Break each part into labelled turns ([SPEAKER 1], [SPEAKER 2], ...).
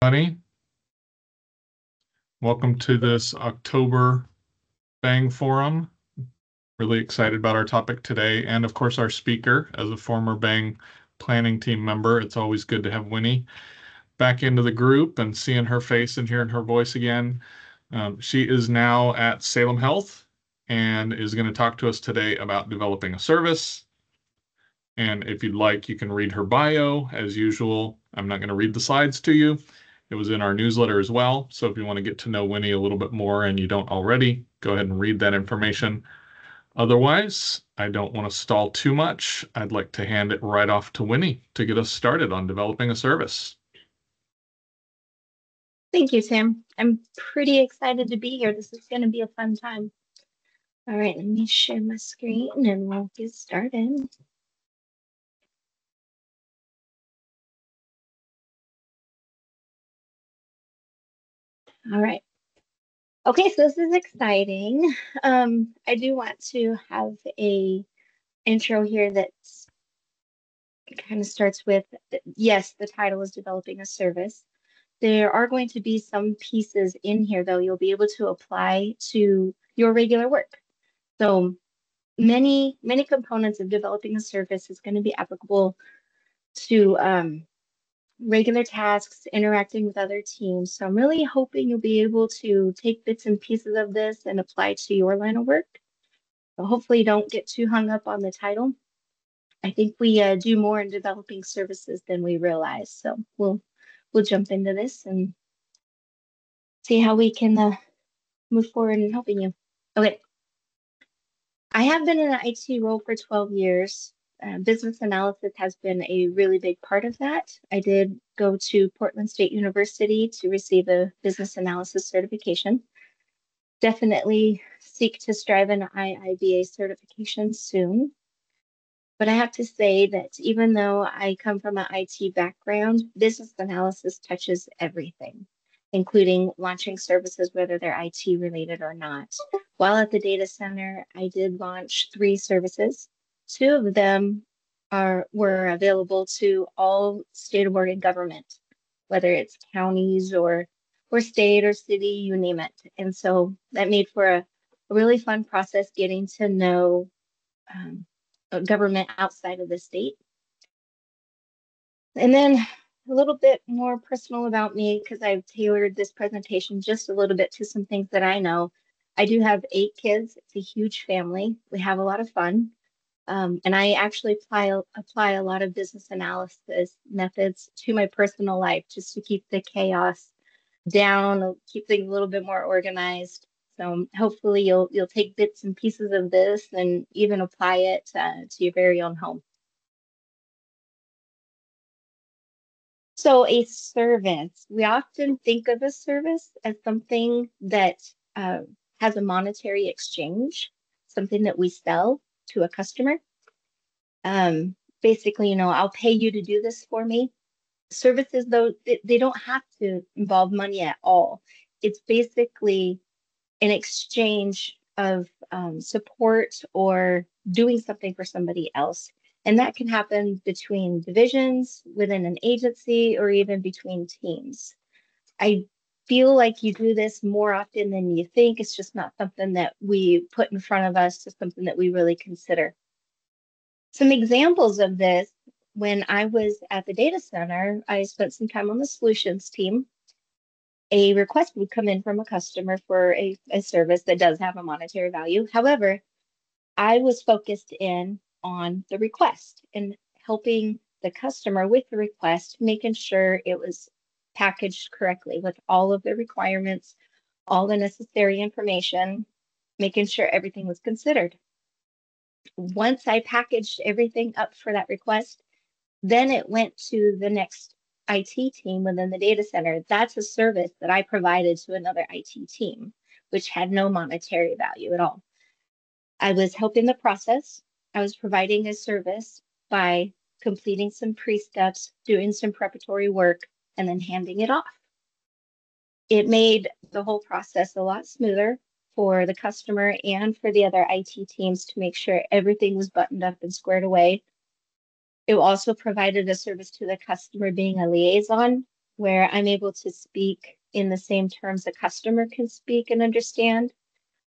[SPEAKER 1] Honey, welcome to this October Bang Forum. Really excited about our topic today, and of course, our speaker. As a former Bang planning team member, it's always good to have Winnie back into the group and seeing her face and hearing her voice again. She is now at Salem Health and is going to talk to us today about developing a service. And if you'd like, you can read her bio as usual. I'm not going to read the slides to you. It was in our newsletter as well. So if you want to get to know Winnie a little bit more and you don't already, go ahead and read that information. Otherwise, I don't want to stall too much. I'd like to hand it right off to Winnie to get us started on developing a service.
[SPEAKER 2] Thank you, Tim. I'm pretty excited to be here. This is going to be a fun time. All right, let me share my screen and we'll get started. All right. Okay, so this is exciting. I do want to have a intro here that kind of starts with, yes, the title is developing a service. There are going to be some pieces in here, though, you'll be able to apply to your regular work. So many components of developing a service is going to be applicable to regular tasks, interacting with other teams. So I'm really hoping you'll be able to take bits and pieces of this and apply to your line of work. So hopefully don't get too hung up on the title. I think we do more in developing services than we realize. So we'll jump into this and see how we can move forward in helping you. Okay. I have been in an IT role for 12 years. Business analysis has been a really big part of that. I did go to Portland State University to receive a business analysis certification. Definitely seek to strive an IIBA certification soon. But I have to say that even though I come from an IT background, business analysis touches everything, including launching services, whether they're IT related or not. While at the data center, I did launch 3 services. 2 of them were available to all state of Oregon government, whether it's counties or state or city, you name it. And so that made for a really fun process getting to know government outside of the state. And then a little bit more personal about me, because I've tailored this presentation just a little bit to some things that I know. I do have 8 kids. It's a huge family. We have a lot of fun. And I actually apply a lot of business analysis methods to my personal life just to keep the chaos down, keep things a little bit more organized. So hopefully you'll take bits and pieces of this and even apply it to your very own home. So a service, we often think of a service as something that has a monetary exchange, something that we sell to a customer. Basically, I'll pay you to do this for me. Services, though, they don't have to involve money at all. It's basically an exchange of support or doing something for somebody else. And that can happen between divisions, within an agency, or even between teams. I feel like you do this more often than you think. It's just not something that we put in front of us, just something that we really consider. Some examples of this, when I was at the data center, I spent some time on the solutions team. A request would come in from a customer for a service that does have a monetary value. However, I was focused in on the request and helping the customer with the request, making sure it was packaged correctly with all of the requirements, all the necessary information, making sure everything was considered. Once I packaged everything up for that request, then it went to the next IT team within the data center. That's a service that I provided to another IT team, which had no monetary value at all. I was helping the process. I was providing a service by completing some pre-steps, doing some preparatory work, and then handing it off. It made the whole process a lot smoother for the customer and for the other IT teams to make sure everything was buttoned up and squared away. It also provided a service to the customer, being a liaison where I'm able to speak in the same terms a customer can speak and understand,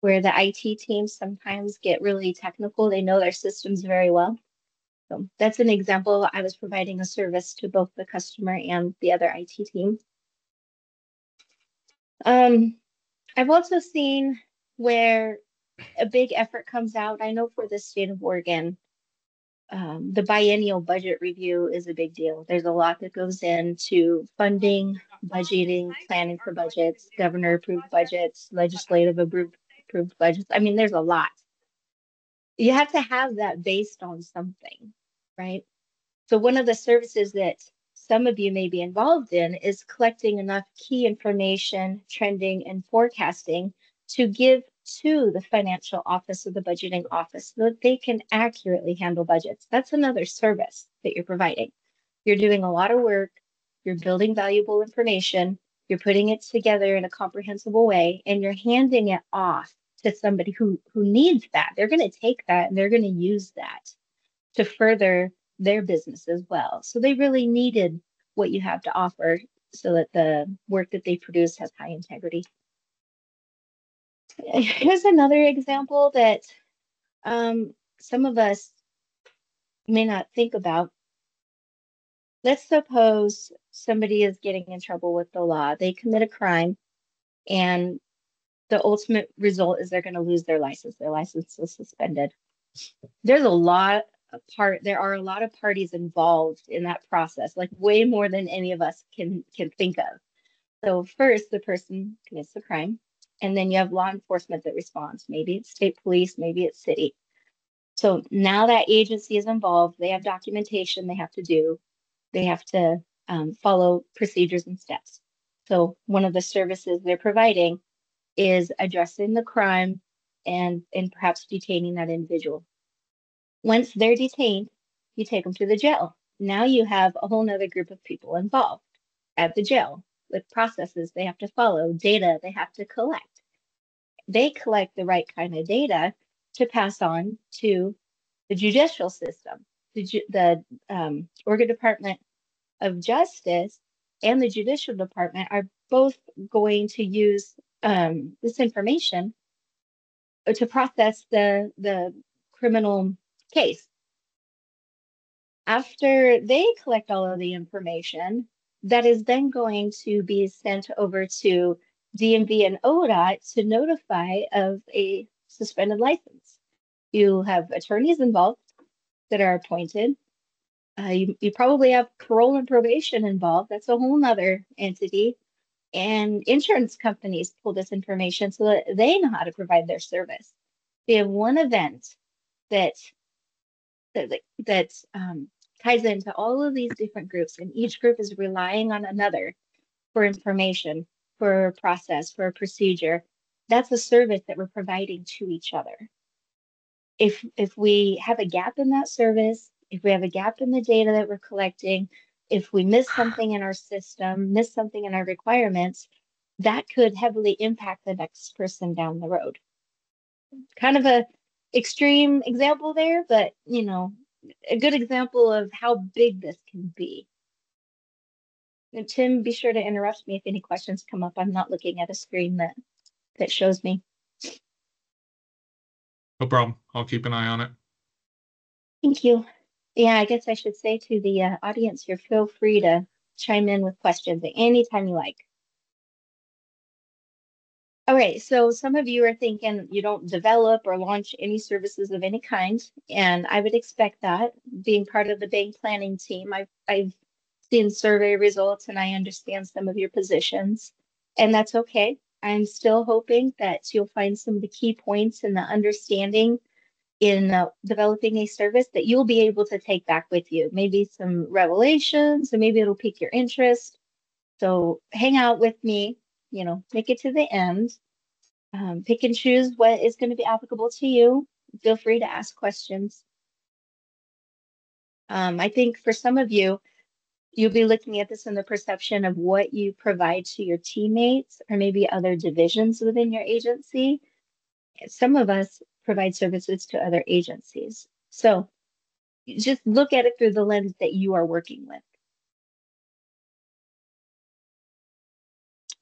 [SPEAKER 2] where the IT teams sometimes get really technical. They know their systems very well. So that's an example. I was providing a service to both the customer and the other IT team. I've also seen where a big effort comes out. I know for the state of Oregon, the biennial budget review is a big deal. There's a lot that goes into funding, budgeting, planning for budgets, governor approved budgets, legislative approved budgets. I mean, there's a lot. You have to have that based on something, right? So one of the services that some of you may be involved in is collecting enough key information, trending, and forecasting to give to the financial office or the budgeting office so that they can accurately handle budgets. That's another service that you're providing. You're doing a lot of work, you're building valuable information, you're putting it together in a comprehensible way, and you're handing it off to somebody who needs that. They're going to take that and they're going to use that to further their business as well. So they really needed what you have to offer so that the work that they produce has high integrity. Here's another example that some of us may not think about. Let's suppose somebody is getting in trouble with the law. They commit a crime, and the ultimate result is they're going to lose their license. Their license is suspended. There are a lot of parties involved in that process, like way more than any of us can think of. So first, the person commits the crime, and then you have law enforcement that responds. Maybe it's state police, maybe it's city. So now that agency is involved, they have documentation they have to do. They have to follow procedures and steps. So one of the services they're providing is addressing the crime and perhaps detaining that individual. Once they're detained, you take them to the jail. Now you have a whole nother group of people involved at the jail with processes they have to follow, data they have to collect. They collect the right kind of data to pass on to the judicial system. The Oregon Department of Justice and the Judicial Department are both going to use this information to process the criminal case. After they collect all of the information, that is then going to be sent over to DMV and ODOT to notify of a suspended license. You have attorneys involved that are appointed. You probably have parole and probation involved. That's a whole nother entity. And insurance companies pull this information so that they know how to provide their service. They have one event that ties into all of these different groups, and each group is relying on another for information, for a process, for a procedure. That's a service that we're providing to each other. If we have a gap in that service, if we have a gap in the data that we're collecting, if we miss something in our system, miss something in our requirements, that could heavily impact the next person down the road. Kind of a extreme example there, but a good example of how big this can be. And Tim, be sure to interrupt me if any questions come up. I'm not looking at a screen that shows me.
[SPEAKER 1] No problem. I'll keep an eye on it.
[SPEAKER 2] Thank you. Yeah, I guess I should say to the audience here, feel free to chime in with questions at any time you like. All right, so some of you are thinking you don't develop or launch any services of any kind, and I would expect that. Being part of the bank planning team, I've seen survey results and I understand some of your positions, and that's okay. I'm still hoping that you'll find some of the key points in the understanding in developing a service that you'll be able to take back with you. Maybe some revelations, or maybe it'll pique your interest. So hang out with me, make it to the end. Pick and choose what is going to be applicable to you. Feel free to ask questions. I think for some of you, you'll be looking at this in the perception of what you provide to your teammates or maybe other divisions within your agency. Some of us provide services to other agencies. So just look at it through the lens that you are working with.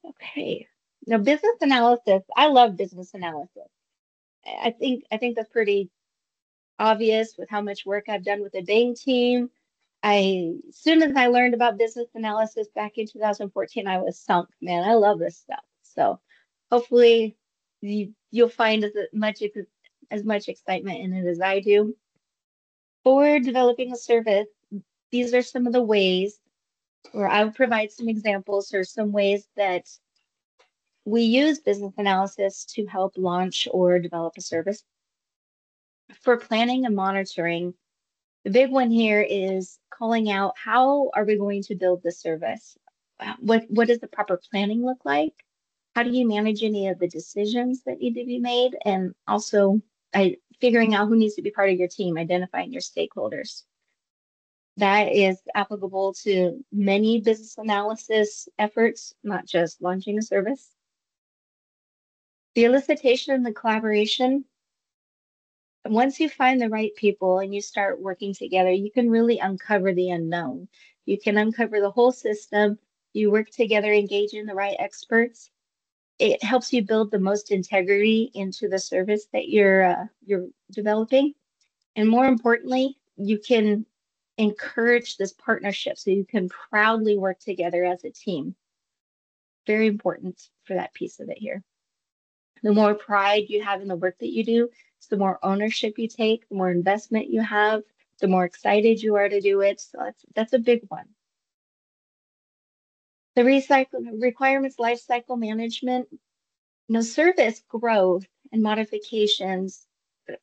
[SPEAKER 2] Okay. Now, business analysis. I love business analysis. I think that's pretty obvious with how much work I've done with the Bang team. As soon as I learned about business analysis back in 2014, I was sunk, man. I love this stuff. So hopefully you'll find as much excitement in it as I do. For developing a service, these are some of the ways, or I'll provide some examples or some ways that we use business analysis to help launch or develop a service. For planning and monitoring, the big one here is calling out how are we going to build the service? What does the proper planning look like? How do you manage any of the decisions that need to be made? And also figuring out who needs to be part of your team, identifying your stakeholders. That is applicable to many business analysis efforts, not just launching a service. The elicitation and the collaboration. Once you find the right people and you start working together, you can really uncover the unknown. You can uncover the whole system. You work together, engage in the right experts. It helps you build the most integrity into the service that you're developing. And more importantly, you can encourage this partnership so you can proudly work together as a team. Very important for that piece of it here. The more pride you have in the work that you do, the more ownership you take, the more investment you have, the more excited you are to do it. So that's a big one. The requirements life cycle management, service growth and modifications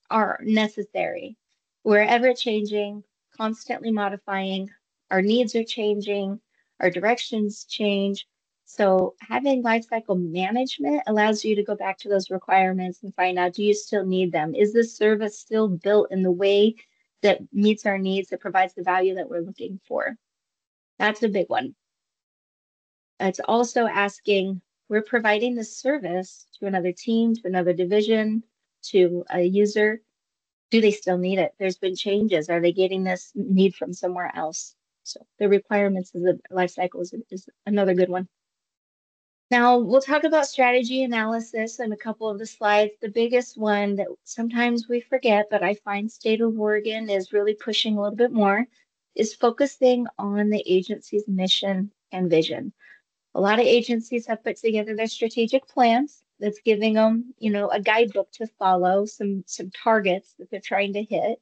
[SPEAKER 2] are necessary. We're ever changing, constantly modifying. Our needs are changing, our directions change. So having lifecycle management allows you to go back to those requirements and find out, do you still need them? Is this service still built in the way that meets our needs, that provides the value that we're looking for? That's a big one. It's also asking, we're providing this service to another team, to another division, to a user. Do they still need it? There's been changes. Are they getting this need from somewhere else? So the requirements of the life cycle is another good one. Now we'll talk about strategy analysis in a couple of the slides. The biggest one that sometimes we forget, but I find State of Oregon is really pushing a little bit more, is focusing on the agency's mission and vision. A lot of agencies have put together their strategic plans that's giving them, a guidebook to follow, some targets that they're trying to hit.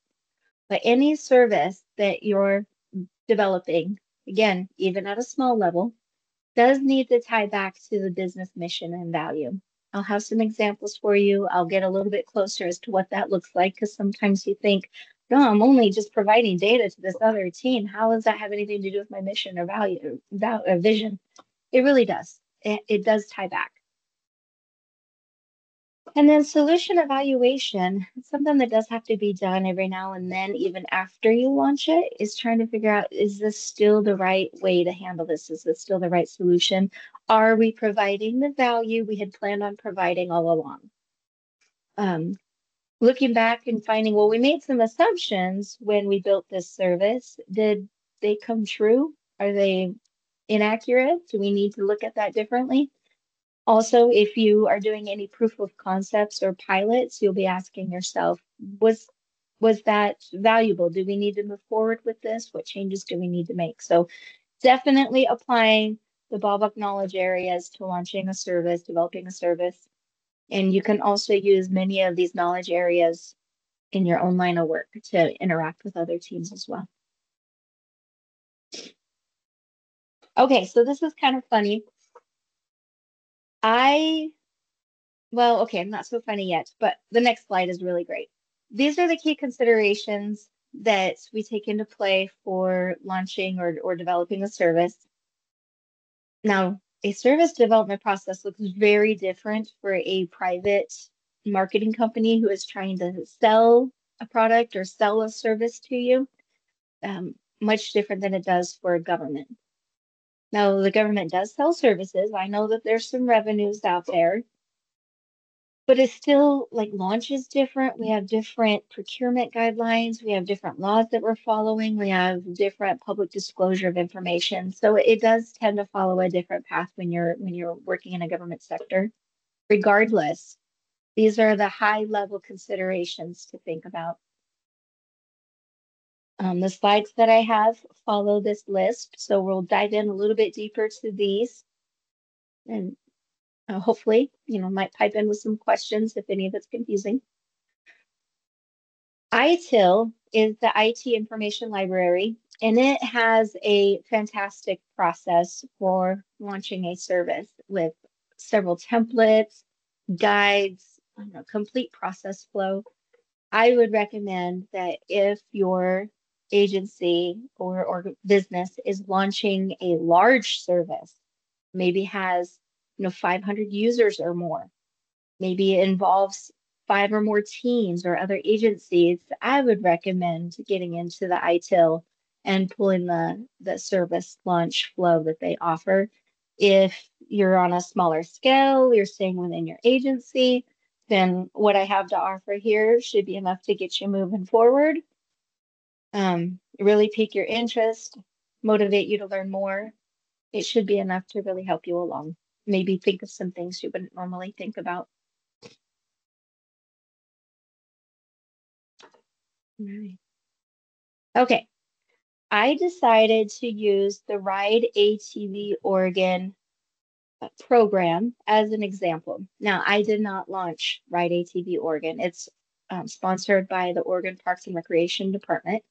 [SPEAKER 2] But any service that you're developing, again, even at a small level, does need to tie back to the business mission and value. I'll have some examples for you. I'll get a little bit closer as to what that looks like, because sometimes you think, no, I'm only just providing data to this other team. How does that have anything to do with my mission or value or vision? It really does. It does tie back. And then solution evaluation, something that does have to be done every now and then, even after you launch it, is trying to figure out, is this still the right way to handle this? Is this still the right solution? Are we providing the value we had planned on providing all along? Looking back and finding, well, we made some assumptions when we built this service. Did they come true? Are they inaccurate? Do we need to look at that differently? Also, if you are doing any proof of concepts or pilots, you'll be asking yourself, was that valuable? Do we need to move forward with this? What changes do we need to make? So definitely applying the BAWBOK knowledge areas to launching a service, developing a service. And you can also use many of these knowledge areas in your own line of work to interact with other teams as well. Okay, so this is kind of funny. Well, okay, not so funny yet, but the next slide is really great. These are the key considerations that we take into play for launching or developing a service. Now, a service development process looks very different for a private marketing company who is trying to sell a product or sell a service to you, much different than it does for a government. Now, the government does sell services. I know that there's some revenues out there. but it's still like launch is different. We have different procurement guidelines. We have different laws that we're following. We have different public disclosure of information. So it does tend to follow a different path when you're working in a government sector. Regardless, these are the high level considerations to think about. The slides that I have follow this list, so we'll dive in a little bit deeper to these, and hopefully, might pipe in with some questions if any of it's confusing. ITIL is the IT Information Library, and it has a fantastic process for launching a service with several templates, guides, complete process flow. I would recommend that if your agency or business is launching a large service, maybe has 500 users or more, maybe it involves 5 or more teams or other agencies, I would recommend getting into the ITIL and pulling the service launch flow that they offer. If you're on a smaller scale, you're staying within your agency, then what I have to offer here should be enough to get you moving forward. Really pique your interest, motivate you to learn more. It should be enough to really help you along. Maybe think of some things you wouldn't normally think about. Right. Okay, I decided to use the Ride ATV Oregon program as an example. Now, I did not launch Ride ATV Oregon. It's sponsored by the Oregon Parks and Recreation Department,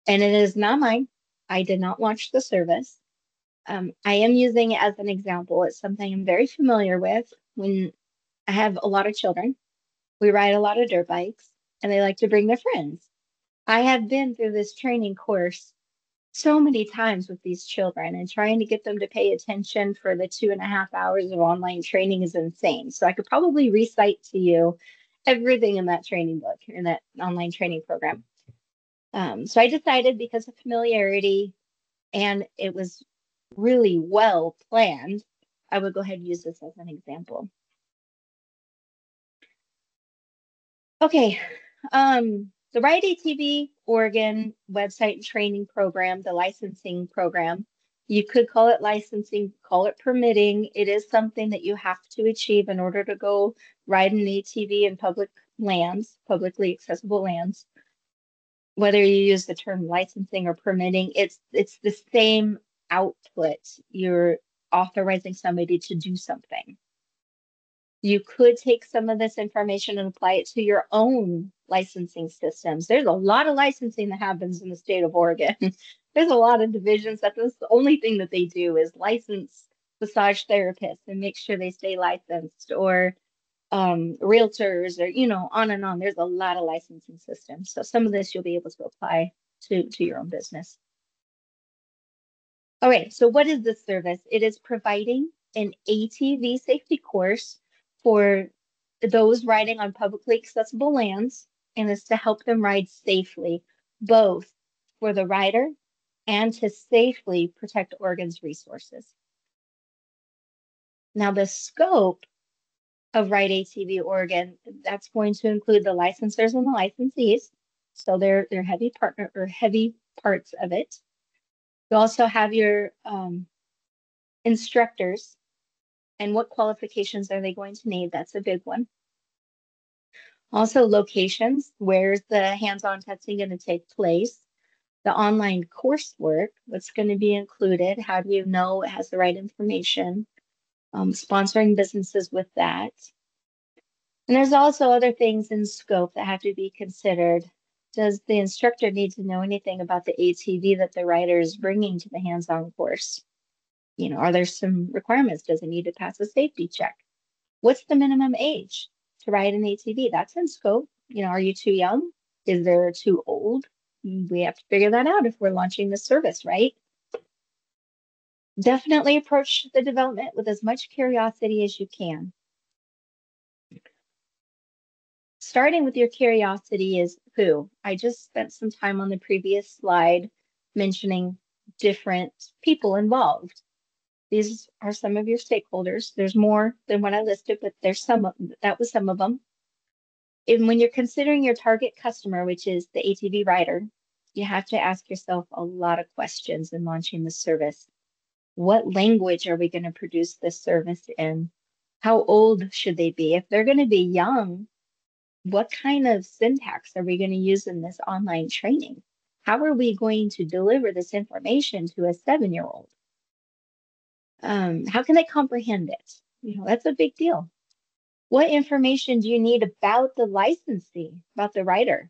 [SPEAKER 2] and it is not mine. I did not launch the service. I am using it as an example. It's something I'm very familiar with. When I have a lot of children, we ride a lot of dirt bikes, and they like to bring their friends. I have been through this training course so many times with these children, and trying to get them to pay attention for the 2.5 hours of online training is insane. So I could probably recite to you everything in that training book, in that online training program. So I decided, because of familiarity and it was really well planned, I would go ahead and use this as an example. Okay, the Ride ATV Oregon website and training program, the licensing program, you could call it licensing, call it permitting. It is something that you have to achieve in order to go ride an ATV in public lands, publicly accessible lands. Whether you use the term licensing or permitting, it's the same output. You're authorizing somebody to do something. You could take some of this information and apply it to your own licensing systems. There's a lot of licensing that happens in the state of Oregon. There's a lot of divisions that's the only thing that they do is license massage therapists and make sure they stay licensed, or realtors, or on and on. There's a lot of licensing systems. So some of this you'll be able to apply to your own business. All right, so what is this service? It is providing an ATV safety course for those riding on publicly accessible lands, and it's to help them ride safely, both for the rider and to safely protect Oregon's resources. Now, the scope of Ride ATV Oregon, that's going to include the licensors and the licensees. So they're heavy partner or heavy parts of it. You also have your instructors, and what qualifications are they going to need? That's a big one. Also, locations. Where's the hands-on testing going to take place? The online coursework, what's going to be included? How do you know it has the right information? Sponsoring businesses with that. And there's also other things in scope that have to be considered. Does the instructor need to know anything about the ATV that the rider is bringing to the hands-on course? Are there some requirements? Does it need to pass a safety check? What's the minimum age to ride an ATV? That's in scope. Are you too young? Is there too old? We have to figure that out if we're launching this service, right? Definitely approach the development with as much curiosity as you can. Starting with your curiosity is who. I just spent some time on the previous slide mentioning different people involved. These are some of your stakeholders. There's more than what I listed, but that was some of them. And when you're considering your target customer, which is the ATV rider, you have to ask yourself a lot of questions in launching the service. What language are we going to produce this service in? How old should they be? If they're going to be young, what kind of syntax are we going to use in this online training? How are we going to deliver this information to a 7-year-old? How can they comprehend it? That's a big deal. What information do you need about the licensee, about the rider?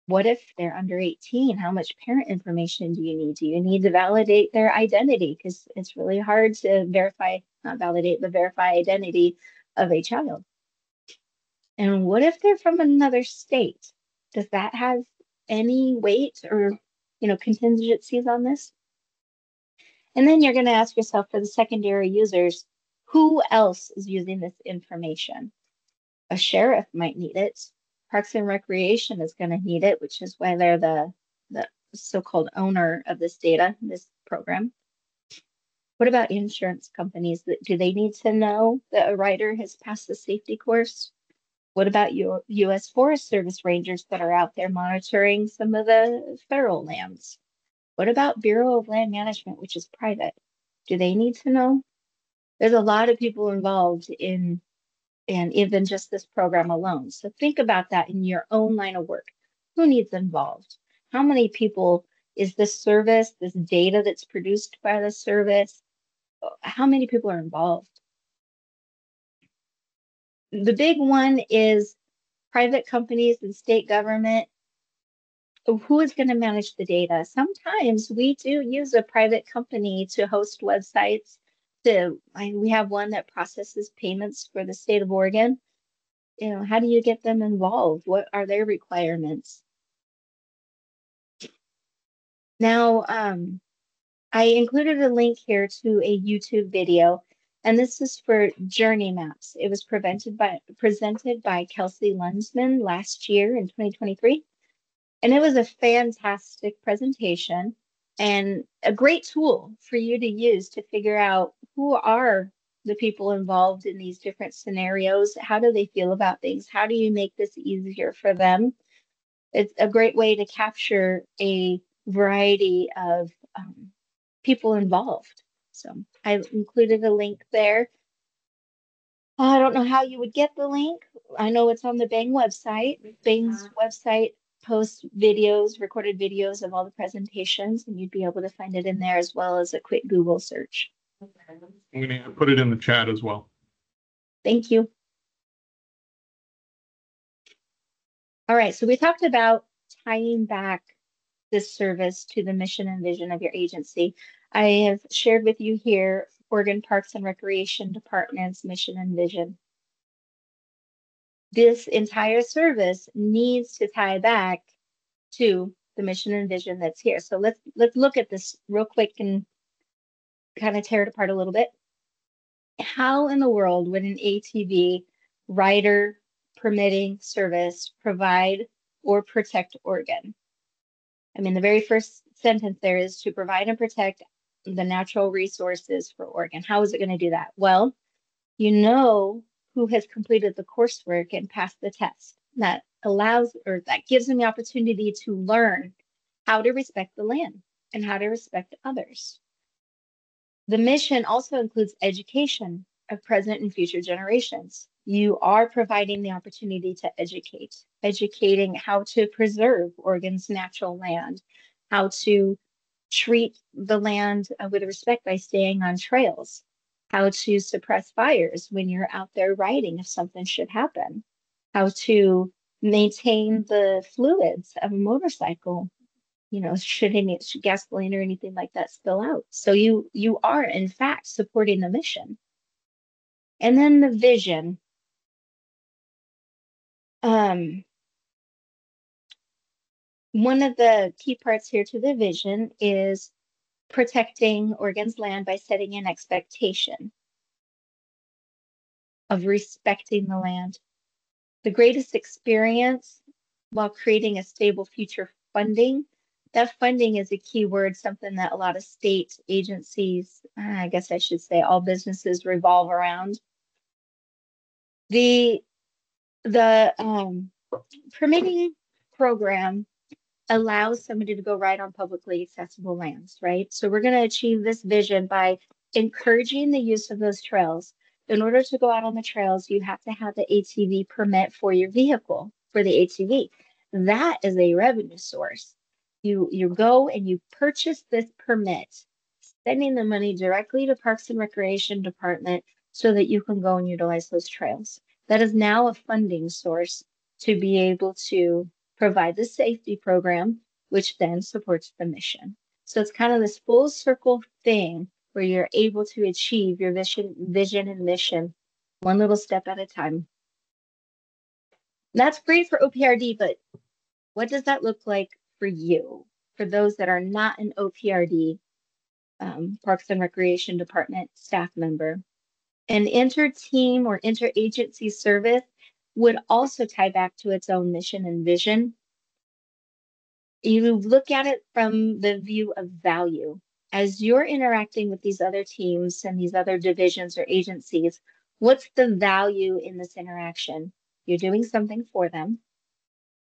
[SPEAKER 2] What if they're under 18? How much parent information do you need? Do you need to validate their identity? Because it's really hard to not validate, but verify identity of a child. And what if they're from another state? Does that have any weight or, contingencies on this? And then you're going to ask yourself, for the secondary users, who else is using this information? A sheriff might need it. Parks and Recreation is going to need it, which is why they're the so-called owner of this data, this program. What about insurance companies? Do they need to know that a rider has passed the safety course? What about your U.S. Forest Service rangers that are out there monitoring some of the federal lands? What about Bureau of Land Management, which is private? Do they need to know? There's a lot of people involved in and even just this program alone. So think about that in your own line of work. Who needs involved? How many people is this service, this data that's produced by the service? How many people are involved? The big one is private companies and state government. Who is going to manage the data? Sometimes we do use a private company to host websites. We have one that processes payments for the state of Oregon. How do you get them involved? What are their requirements? Now, I included a link here to a YouTube video, and this is for Journey Maps. It was presented by Kelsey Lunsman last year in 2023. And it was a fantastic presentation and a great tool for you to use to figure out who are the people involved in these different scenarios. How do they feel about things? How do you make this easier for them? It's a great way to capture a variety of people involved. So I included a link there. I don't know how you would get the link. I know it's on the Bang website. Bang's website posts videos, recorded videos of all the presentations, and you'd be able to find it in there as well as a quick Google search.
[SPEAKER 1] We need to put it in the chat as well.
[SPEAKER 2] Thank you. All right, so we talked about tying back this service to the mission and vision of your agency. I have shared with you here Oregon Parks and Recreation Department's mission and vision. This entire service needs to tie back to the mission and vision that's here. So let's look at this real quick and kind of tear it apart a little bit. How in the world would an ATV rider permitting service provide or protect Oregon? I mean, the very first sentence there is to provide and protect the natural resources for Oregon. How is it going to do that? Well, who has completed the coursework and passed the test. That gives them the opportunity to learn how to respect the land and how to respect others. The mission also includes education of present and future generations. You are providing the opportunity to educating how to preserve Oregon's natural land, how to treat the land with respect by staying on trails, how to suppress fires when you're out there riding if something should happen, how to maintain the fluids of a motorcycle, should any gasoline or anything like that spill out. So you are in fact supporting the mission. And then the vision. One of the key parts here to the vision is protecting Oregon's land by setting an expectation of respecting the land. The greatest experience while creating a stable future funding that funding is a key word, something that a lot of state agencies, I guess I should say all businesses revolve around. The permitting program allows somebody to go ride on publicly accessible lands, right? So we're going to achieve this vision by encouraging the use of those trails. In order to go out on the trails, you have to have the ATV permit for your vehicle, for the ATV. That is a revenue source. You go and you purchase this permit, sending the money directly to Parks and Recreation Department so that you can go and utilize those trails. That is now a funding source to be able to provide the safety program, which then supports the mission. So it's kind of this full circle thing where you're able to achieve your vision and mission one little step at a time. That's great for OPRD, but what does that look like for you? For those that are not an OPRD, Parks and Recreation Department staff member. An inter-team or interagency service would also tie back to its own mission and vision. You look at it from the view of value. As you're interacting with these other teams and these other divisions or agencies, what's the value in this interaction? You're doing something for them.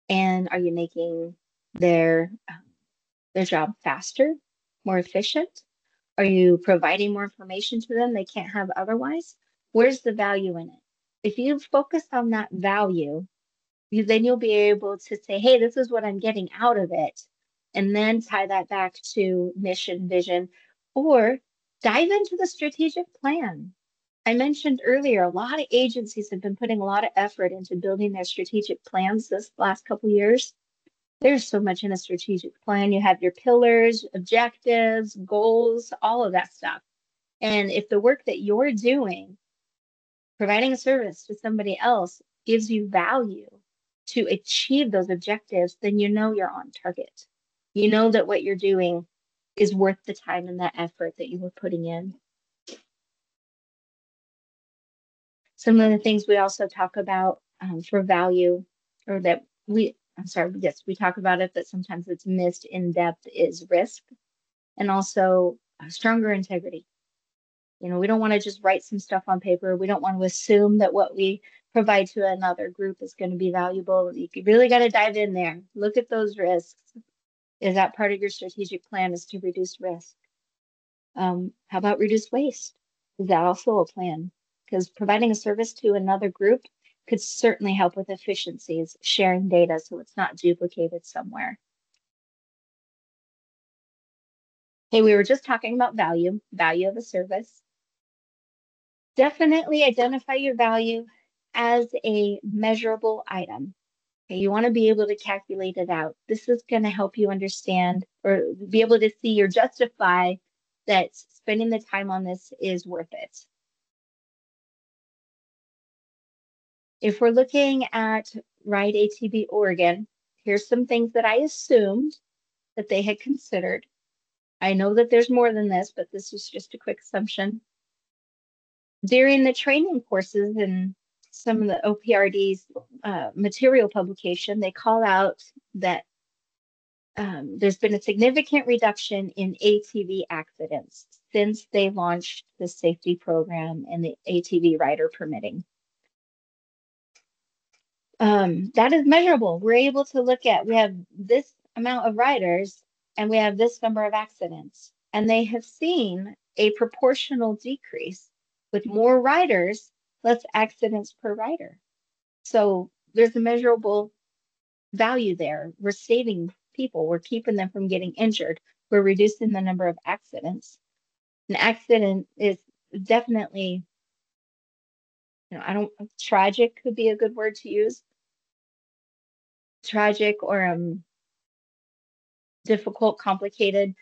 [SPEAKER 2] And are you making their job faster, more efficient? Are you providing more information to them they can't have otherwise? Where's the value in it? If you focus on that value, then you'll be able to say, hey, this is what I'm getting out of it. And then tie that back to mission, vision, or dive into the strategic plan. I mentioned earlier, a lot of agencies have been putting a lot of effort into building their strategic plans this last couple of years. There's so much in a strategic plan. You have your pillars, objectives, goals, all of that stuff. And if the work that you're doing, providing a service to somebody else, gives you value to achieve those objectives, then you know you're on target. You know that what you're doing is worth the time and that effort that you were putting in. Some of the things we also talk about for value, or that we talk about it, but sometimes it's missed in depth, is risk, and also stronger integrity. You know, we don't want to just write some stuff on paper. We don't want to assume that what we provide to another group is going to be valuable. You really got to dive in there. Look at those risks. Is that part of your strategic plan, is to reduce risk? How about reduce waste? Is that also a plan? Because providing a service to another group could certainly help with efficiencies, sharing data so it's not duplicated somewhere. Hey, we were just talking about value of a service. Definitely identify your value as a measurable item. Okay, you want to be able to calculate it out. This is going to help you understand or be able to see or justify that spending the time on this is worth it. If we're looking at Ride ATV Oregon, here's some things that I assumed that they had considered. I know that there's more than this, but this is just a quick assumption. During the training courses and some of the OPRD's material publication, they call out that there's been a significant reduction in ATV accidents since they launched the safety program and the ATV rider permitting. That is measurable. We're able to look at, we have this amount of riders and we have this number of accidents, and they have seen a proportional decrease with more riders, less accidents per rider. So there's a measurable value there. We're saving people. We're keeping them from getting injured. We're reducing the number of accidents. An accident is definitely, tragic could be a good word to use. Tragic or difficult, complicated.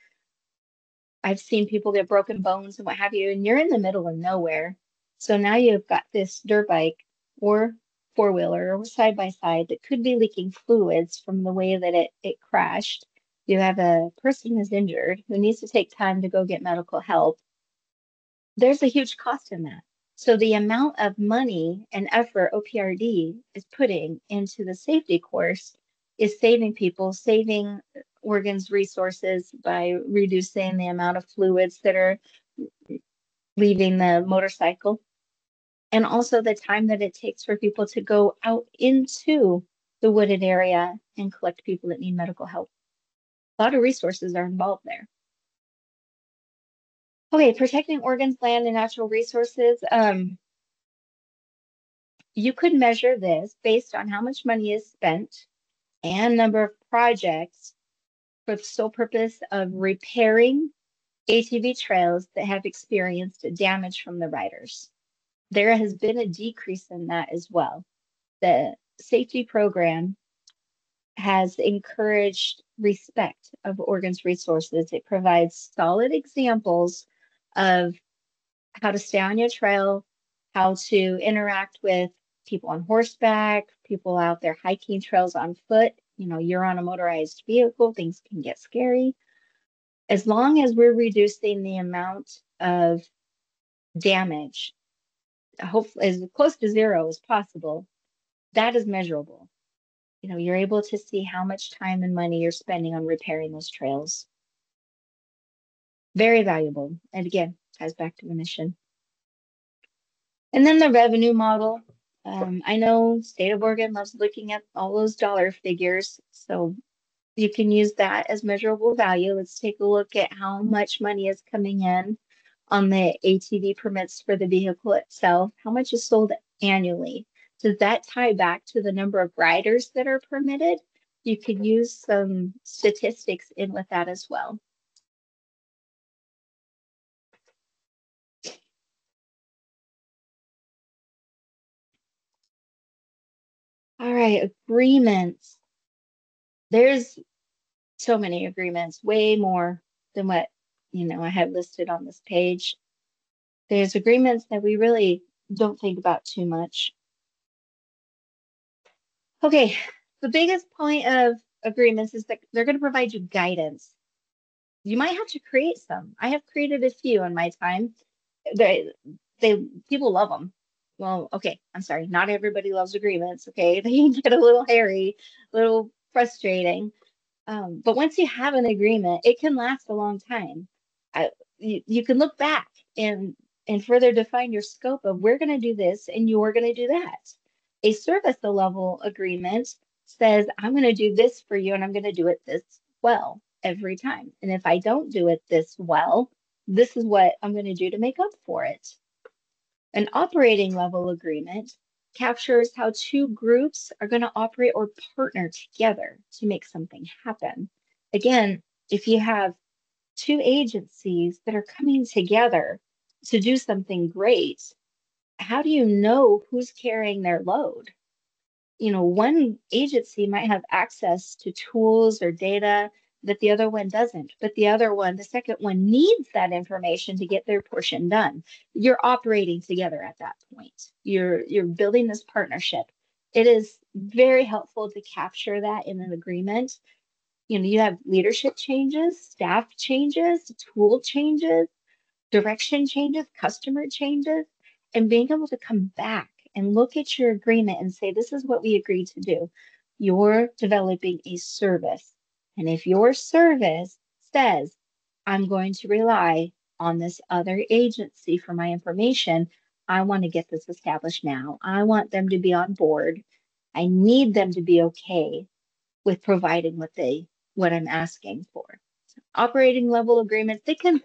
[SPEAKER 2] I've seen people get broken bones and what have you, and you're in the middle of nowhere. So now you've got this dirt bike or four-wheeler or side-by-side that could be leaking fluids from the way that it crashed. You have a person who's injured who needs to take time to go get medical help. There's a huge cost in that. So the amount of money and effort OPRD is putting into the safety course is saving people, saving Oregon's resources by reducing the amount of fluids that are leaving the motorcycle, and also the time that it takes for people to go out into the wooded area and collect people that need medical help. A lot of resources are involved there. Okay, protecting Oregon's land and natural resources. You could measure this based on how much money is spent and number of projects for the sole purpose of repairing ATV trails that have experienced damage from the riders. There has been a decrease in that as well. The safety program has encouraged respect of Oregon's resources. It provides solid examples of how to stay on your trail, how to interact with people on horseback, people out there hiking trails on foot. You know, you're on a motorized vehicle, things can get scary. As long as we're reducing the amount of damage, hopefully as close to zero as possible, that is measurable. You know, you're able to see how much time and money you're spending on repairing those trails. Very valuable. And again, ties back to the mission. And then the revenue model. I know State of Oregon loves looking at all those dollar figures, so you can use that as measurable value. Let's take a look at how much money is coming in on the ATV permits for the vehicle itself. How much is sold annually? Does that tie back to the number of riders that are permitted? You could use some statistics in with that as well. All right, agreements. There's so many agreements, way more than what, you know, I have listed on this page. There's agreements that we really don't think about too much. Okay, the biggest point of agreements is that they're going to provide you guidance. You might have to create some. I have created a few in my time. They people love them. Well, okay, I'm sorry. Not everybody loves agreements. Okay, they can get a little hairy, a little frustrating. But once you have an agreement, it can last a long time. You can look back and further define your scope of we're going to do this and you're going to do that. A service level agreement says I'm going to do this for you and I'm going to do it this well every time. And if I don't do it this well, this is what I'm going to do to make up for it. An operating level agreement captures how two groups are going to operate or partner together to make something happen. Again, if you have two agencies that are coming together to do something great, how do you know who's carrying their load? You know, one agency might have access to tools or data that the other one doesn't, but the other one, the second one, needs that information to get their portion done. You're operating together at that point. You're building this partnership. It is very helpful to capture that in an agreement. You know, you have leadership changes, staff changes, tool changes, direction changes, customer changes, and being able to come back and look at your agreement and say, this is what we agreed to do. You're developing a service. And if your service says, I'm going to rely on this other agency for my information, I want to get this established now. I want them to be on board. I need them to be okay with providing what I'm asking for. So operating level agreements, they can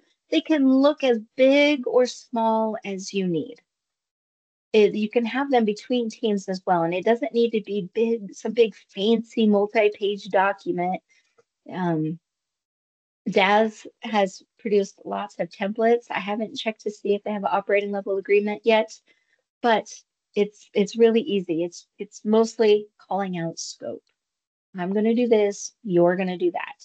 [SPEAKER 2] look as big or small as you need. You can have them between teams as well, and it doesn't need to be big, some big fancy multi-page document. DAS has produced lots of templates. I haven't checked to see if they have an operating level agreement yet, but it's really easy. It's mostly calling out scope. I'm going to do this, you're going to do that.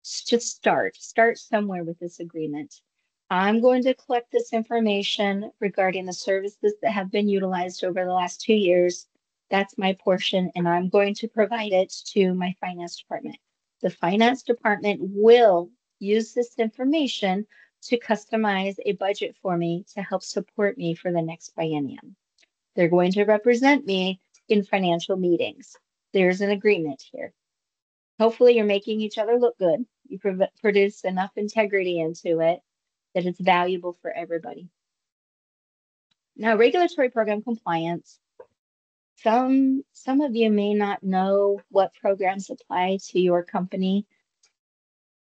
[SPEAKER 2] Just start somewhere with this agreement. I'm going to collect this information regarding the services that have been utilized over the last 2 years. That's my portion, and I'm going to provide it to my finance department. The finance department will use this information to customize a budget for me to help support me for the next biennium. They're going to represent me in financial meetings. There's an agreement here. Hopefully you're making each other look good. You produce enough integrity into it that it's valuable for everybody. Now, regulatory program compliance. Some of you may not know what programs apply to your company.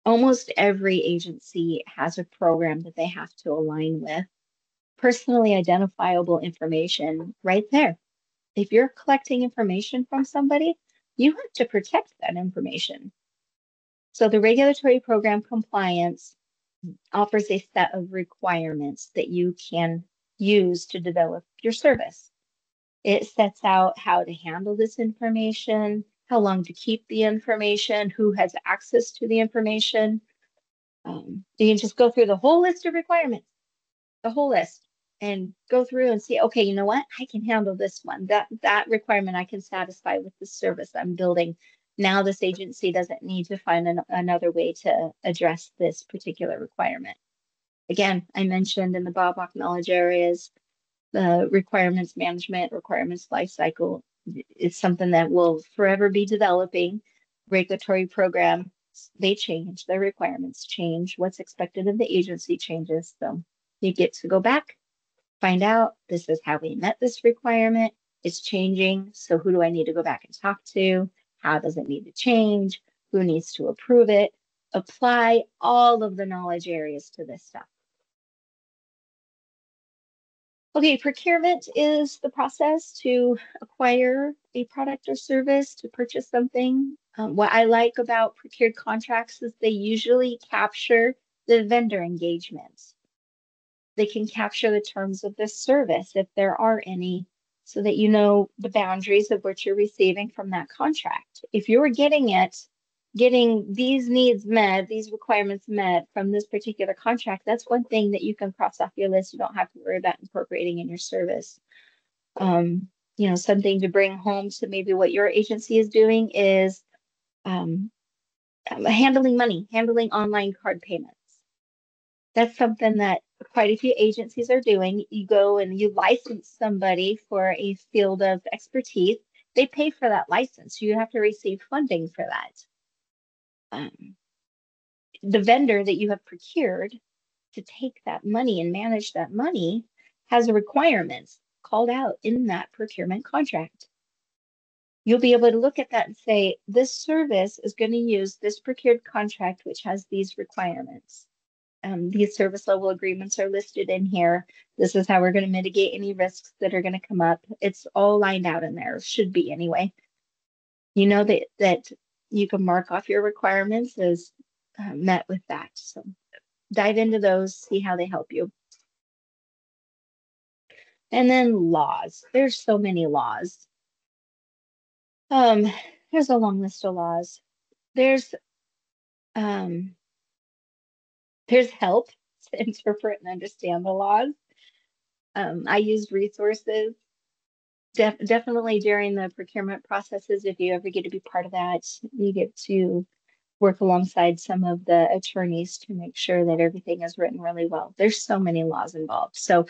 [SPEAKER 2] Almost every agency has a program that they have to align with. Personally identifiable information right there. If you're collecting information from somebody, you have to protect that information. So the regulatory program compliance offers a set of requirements that you can use to develop your service. It sets out how to handle this information, how long to keep the information, who has access to the information. You can just go through the whole list of requirements, the whole list, and go through and see, okay, you know what? I can handle this one. That requirement I can satisfy with the service I'm building. Now this agency doesn't need to find another way to address this particular requirement. Again, I mentioned in the BOBOC knowledge areas, the requirements management, requirements lifecycle. It's something that will forever be developing. Regulatory programs, they change, their requirements change, what's expected of the agency changes. So you get to go back, find out this is how we met this requirement. It's changing. So who do I need to go back and talk to? How does it need to change? Who needs to approve it? Apply all of the knowledge areas to this stuff. Okay, procurement is the process to acquire a product or service, to purchase something. What I like about procured contracts is they usually capture the vendor engagements. They can capture the terms of the service if there are any, so that you know the boundaries of what you're receiving from that contract. If you're getting these needs met, these requirements met from this particular contract, that's one thing that you can cross off your list. You don't have to worry about incorporating in your service. Something to bring home to maybe what your agency is doing is handling money, handling online card payments. That's something that quite a few agencies are doing. You go and you license somebody for a field of expertise. They pay for that license. You have to receive funding for that. The vendor that you have procured to take that money and manage that money has requirements called out in that procurement contract. You'll be able to look at that and say, this service is going to use this procured contract, which has these requirements. These service level agreements are listed in here. This is how we're going to mitigate any risks that are going to come up. It's all lined out in there, should be anyway. You know that you can mark off your requirements as met with that. So dive into those, see how they help you. And then laws. There's so many laws. There's a long list of laws. There's help to interpret and understand the laws. I used resources definitely during the procurement processes. If you ever get to be part of that, you get to work alongside some of the attorneys to make sure that everything is written really well. There's so many laws involved. So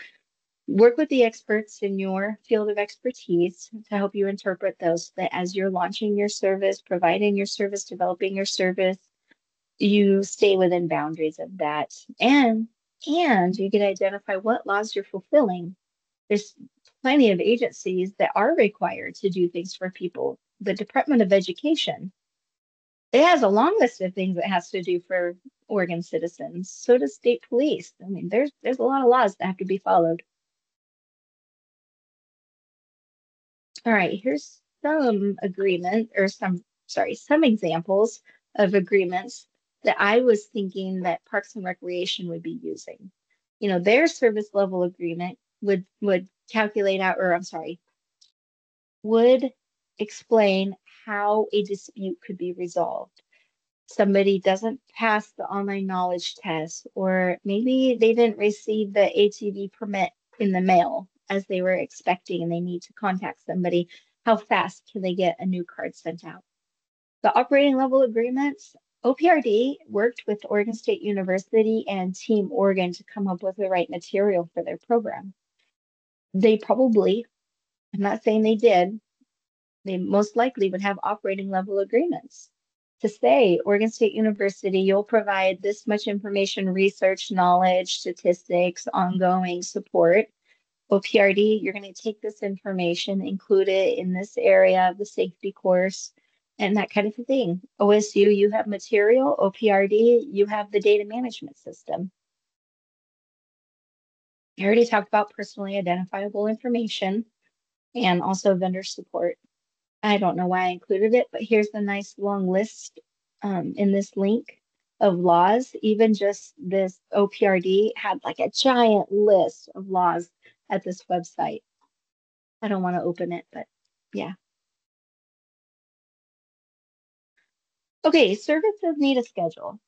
[SPEAKER 2] work with the experts in your field of expertise to help you interpret those, that as you're launching your service, providing your service, developing your service, you stay within boundaries of that. And you can identify what laws you're fulfilling. There's plenty of agencies that are required to do things for people. The Department of Education, it has a long list of things it has to do for Oregon citizens. So does state police. I mean, there's a lot of laws that have to be followed. All right, here's some some examples of agreements that I was thinking that Parks and Recreation would be using. Their service level agreement would calculate out, or I'm sorry, would explain how a dispute could be resolved. Somebody doesn't pass the online knowledge test, or maybe they didn't receive the ATV permit in the mail as they were expecting and they need to contact somebody. How fast can they get a new card sent out? The operating level agreements, OPRD worked with Oregon State University and Team Oregon to come up with the right material for their program. They probably, I'm not saying they did, they most likely would have operating level agreements. to say, Oregon State University, you'll provide this much information, research, knowledge, statistics, ongoing support. OPRD, you're going to take this information, include it in this area of the safety course, and that kind of thing. OSU, you have material. OPRD, you have the data management system. I already talked about personally identifiable information and also vendor support. I don't know why I included it, but here's a nice long list in this link of laws. Even just this OPRD had like a giant list of laws at this website. I don't want to open it, but yeah. Okay, services need a schedule.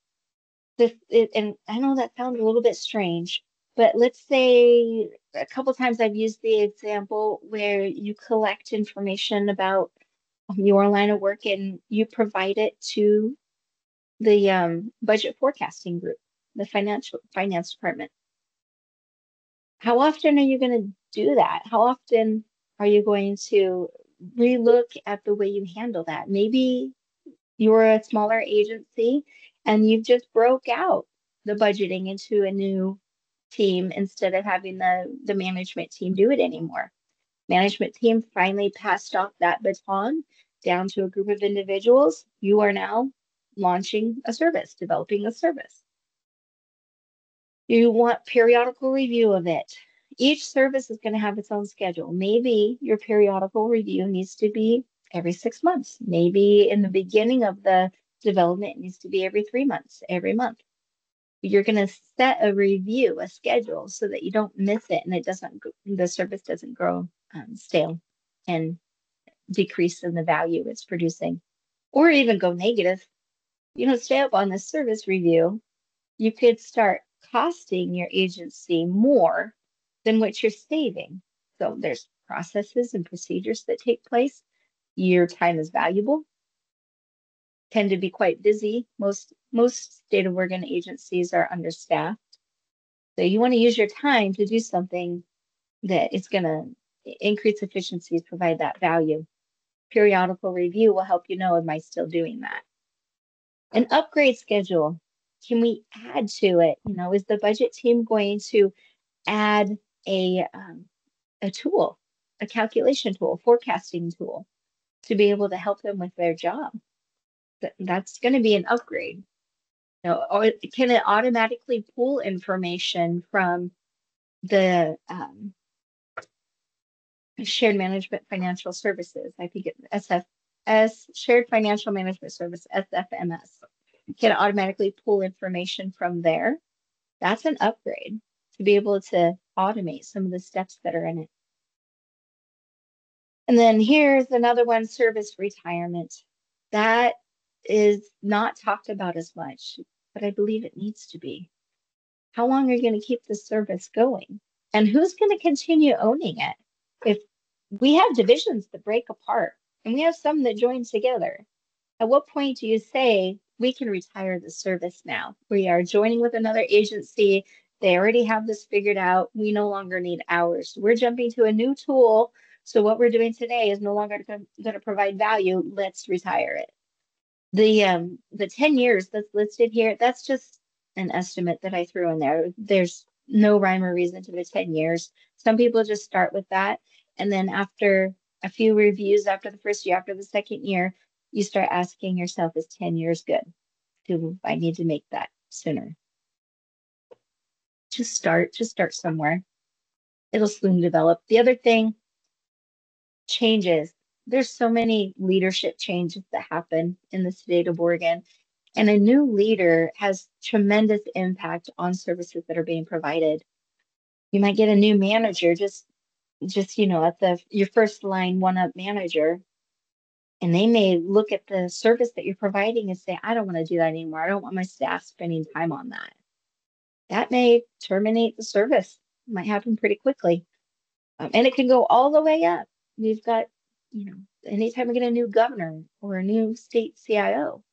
[SPEAKER 2] And I know that sounds a little bit strange, but let's say a couple times I've used the example where you collect information about your line of work and you provide it to the budget forecasting group, the finance department. How often are you going to do that? How often are you going to relook at the way you handle that? Maybe you're a smaller agency and you've just broke out the budgeting into a new team instead of having the management team do it anymore. Management team finally passed off that baton down to a group of individuals. You are now launching a service, developing a service. You want periodical review of it. Each service is going to have its own schedule. Maybe your periodical review needs to be every 6 months. Maybe in the beginning of the development, it needs to be every 3 months, every month. You're going to set a review, a schedule, so that you don't miss it and the service doesn't grow stale and decrease in the value it's producing, or even go negative. Stay up on the service review. You could start costing your agency more than what you're saving. So there's processes and procedures that take place. Your time is valuable, tend to be quite busy. Most state of Oregon agencies are understaffed. So you want to use your time to do something that is going to increase efficiencies, provide that value. Periodical review will help you know, am I still doing that? An upgrade schedule. Can we add to it? Is the budget team going to add a tool, a calculation tool, forecasting tool to be able to help them with their job? That's going to be an upgrade. Or can it automatically pull information from the shared management financial services? I think it's SFS, Shared Financial Management Service, SFMS. Can it automatically pull information from there? That's an upgrade to be able to automate some of the steps that are in it. And then here's another one, service retirement. That is not talked about as much, but I believe it needs to be. How long are you going to keep the service going? And who's going to continue owning it? If we have divisions that break apart and we have some that join together, at what point do you say we can retire the service now? We are joining with another agency. They already have this figured out. We no longer need ours. We're jumping to a new tool. So what we're doing today is no longer going to provide value. Let's retire it. The 10 years that's listed here, that's just an estimate that I threw in there. There's no rhyme or reason to the 10 years. Some people just start with that. And then after a few reviews, after the first year, after the second year, you start asking yourself, is 10 years good? Do I need to make that sooner? Just start somewhere. It'll soon develop. The other thing, changes. There's so many leadership changes that happen in the state of Oregon, and a new leader has tremendous impact on services that are being provided. You might get a new manager, just at your first line one-up manager, and they may look at the service that you're providing and say, I don't want to do that anymore. I don't want my staff spending time on that. That may terminate the service. It might happen pretty quickly. And it can go all the way up. We've got, anytime we get a new governor or a new state CIO,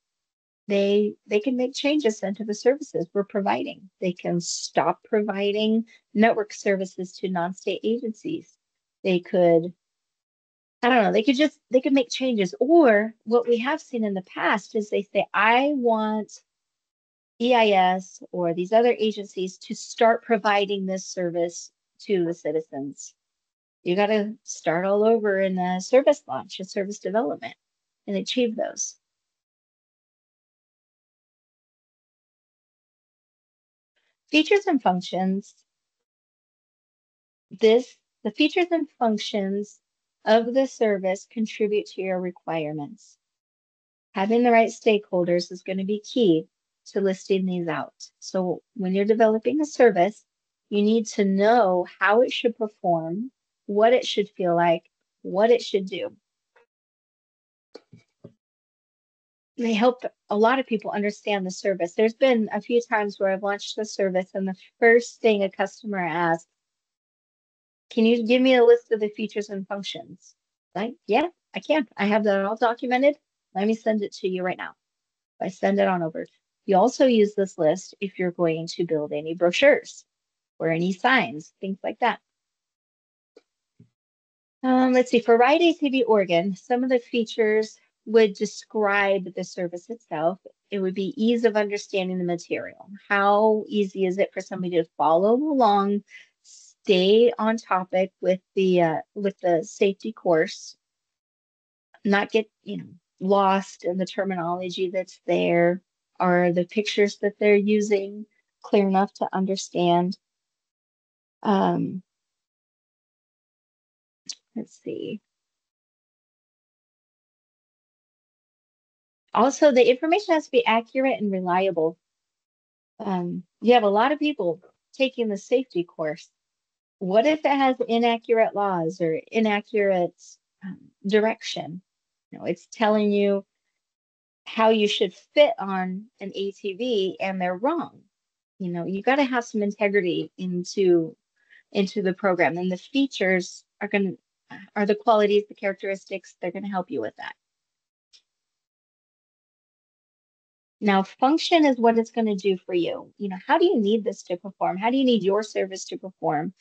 [SPEAKER 2] they can make changes into the services we're providing. They can stop providing network services to non-state agencies. They could I don't know, they could make changes. Or what we have seen in the past is they say, I want EIS or these other agencies to start providing this service to the citizens. You got to start all over in a service launch, a service development, and achieve those. Features and functions. The features and functions of the service contribute to your requirements. Having the right stakeholders is going to be key to listing these out. So when you're developing a service, you need to know how it should perform, what it should feel like, what it should do. They help a lot of people understand the service. There's been a few times where I've launched the service and the first thing a customer asks, can you give me a list of the features and functions? Like, yeah, I can. I have that all documented. Let me send it to you right now. I send it on over. You also use this list if you're going to build any brochures or any signs, things like that. Let's see, for Ride ATV Oregon, some of the features would describe the service itself. It would be ease of understanding the material. How easy is it for somebody to follow along, stay on topic with the safety course, not get lost in the terminology that's there? Are the pictures that they're using clear enough to understand? Let's see. Also, the information has to be accurate and reliable. You have a lot of people taking the safety course. What if it has inaccurate laws or inaccurate direction? It's telling you how you should fit on an ATV and they're wrong. You got to have some integrity into the program, and the features are the qualities, the characteristics, they're going to help you with that. Now, function is what it's going to do for you. How do you need this to perform? How do you need your service to perform?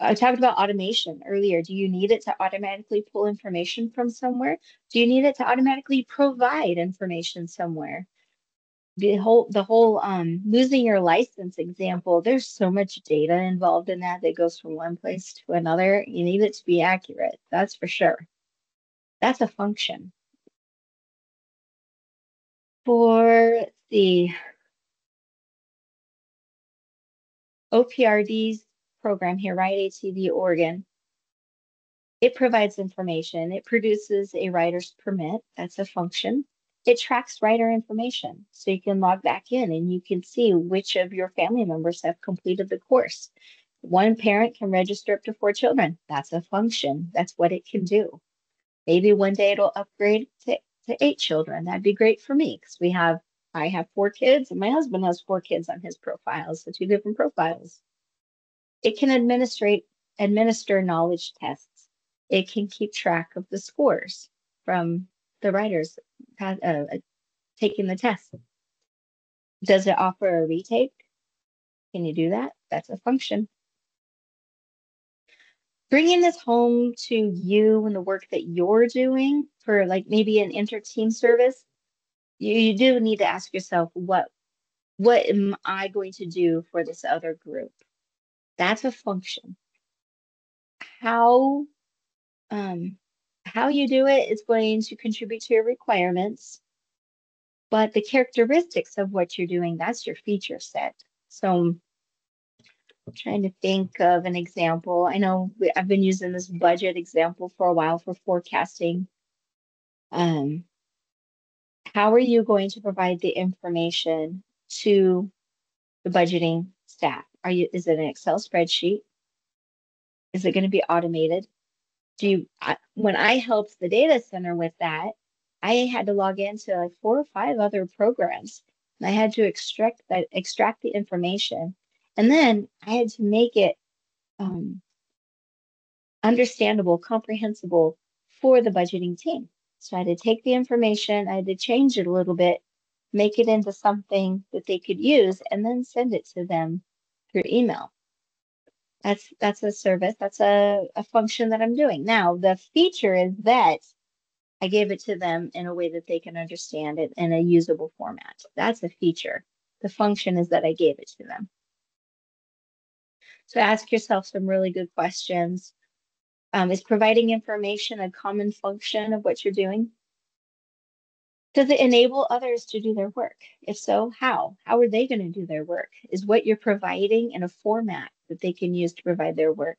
[SPEAKER 2] I talked about automation earlier. Do you need it to automatically pull information from somewhere? Do you need it to automatically provide information somewhere? The whole losing your license example, there's so much data involved in that goes from one place to another. You need it to be accurate, that's for sure. That's a function. For the OPRD's program here, Ride ATV Oregon, it provides information. It produces a rider's permit. That's a function. It tracks rider information. So you can log back in and you can see which of your family members have completed the course. One parent can register up to 4 children. That's a function. That's what it can do. Maybe one day it'll upgrade to 8 children. That'd be great for me because I have 4 kids and my husband has 4 kids on his profile. So 2 different profiles. It can administer knowledge tests. It can keep track of the scores from the riders taking the test. Does it offer a retake? Can you do that? That's a function. Bringing this home to you and the work that you're doing for like maybe an inter-team service, you do need to ask yourself, what am I going to do for this other group? That's a function. How you do it is going to contribute to your requirements, but the characteristics of what you're doing, that's your feature set. So I'm trying to think of an example. I know I've been using this budget example for a while for forecasting. How are you going to provide the information to the budgeting staff? Is it an Excel spreadsheet? Is it going to be automated? When I helped the data center with that, I had to log into like 4 or 5 other programs, and I had to extract the information, and then I had to make it understandable, comprehensible for the budgeting team. So I had to take the information, I had to change it a little bit, make it into something that they could use, and then send it to them through email. That's a service. That's a function that I'm doing. Now, the feature is that I gave it to them in a way that they can understand it in a usable format. That's a feature. The function is that I gave it to them. So ask yourself some really good questions. Is providing information a common function of what you're doing? Does it enable others to do their work? If so, how? How are they going to do their work? Is what you're providing in a format that they can use to provide their work?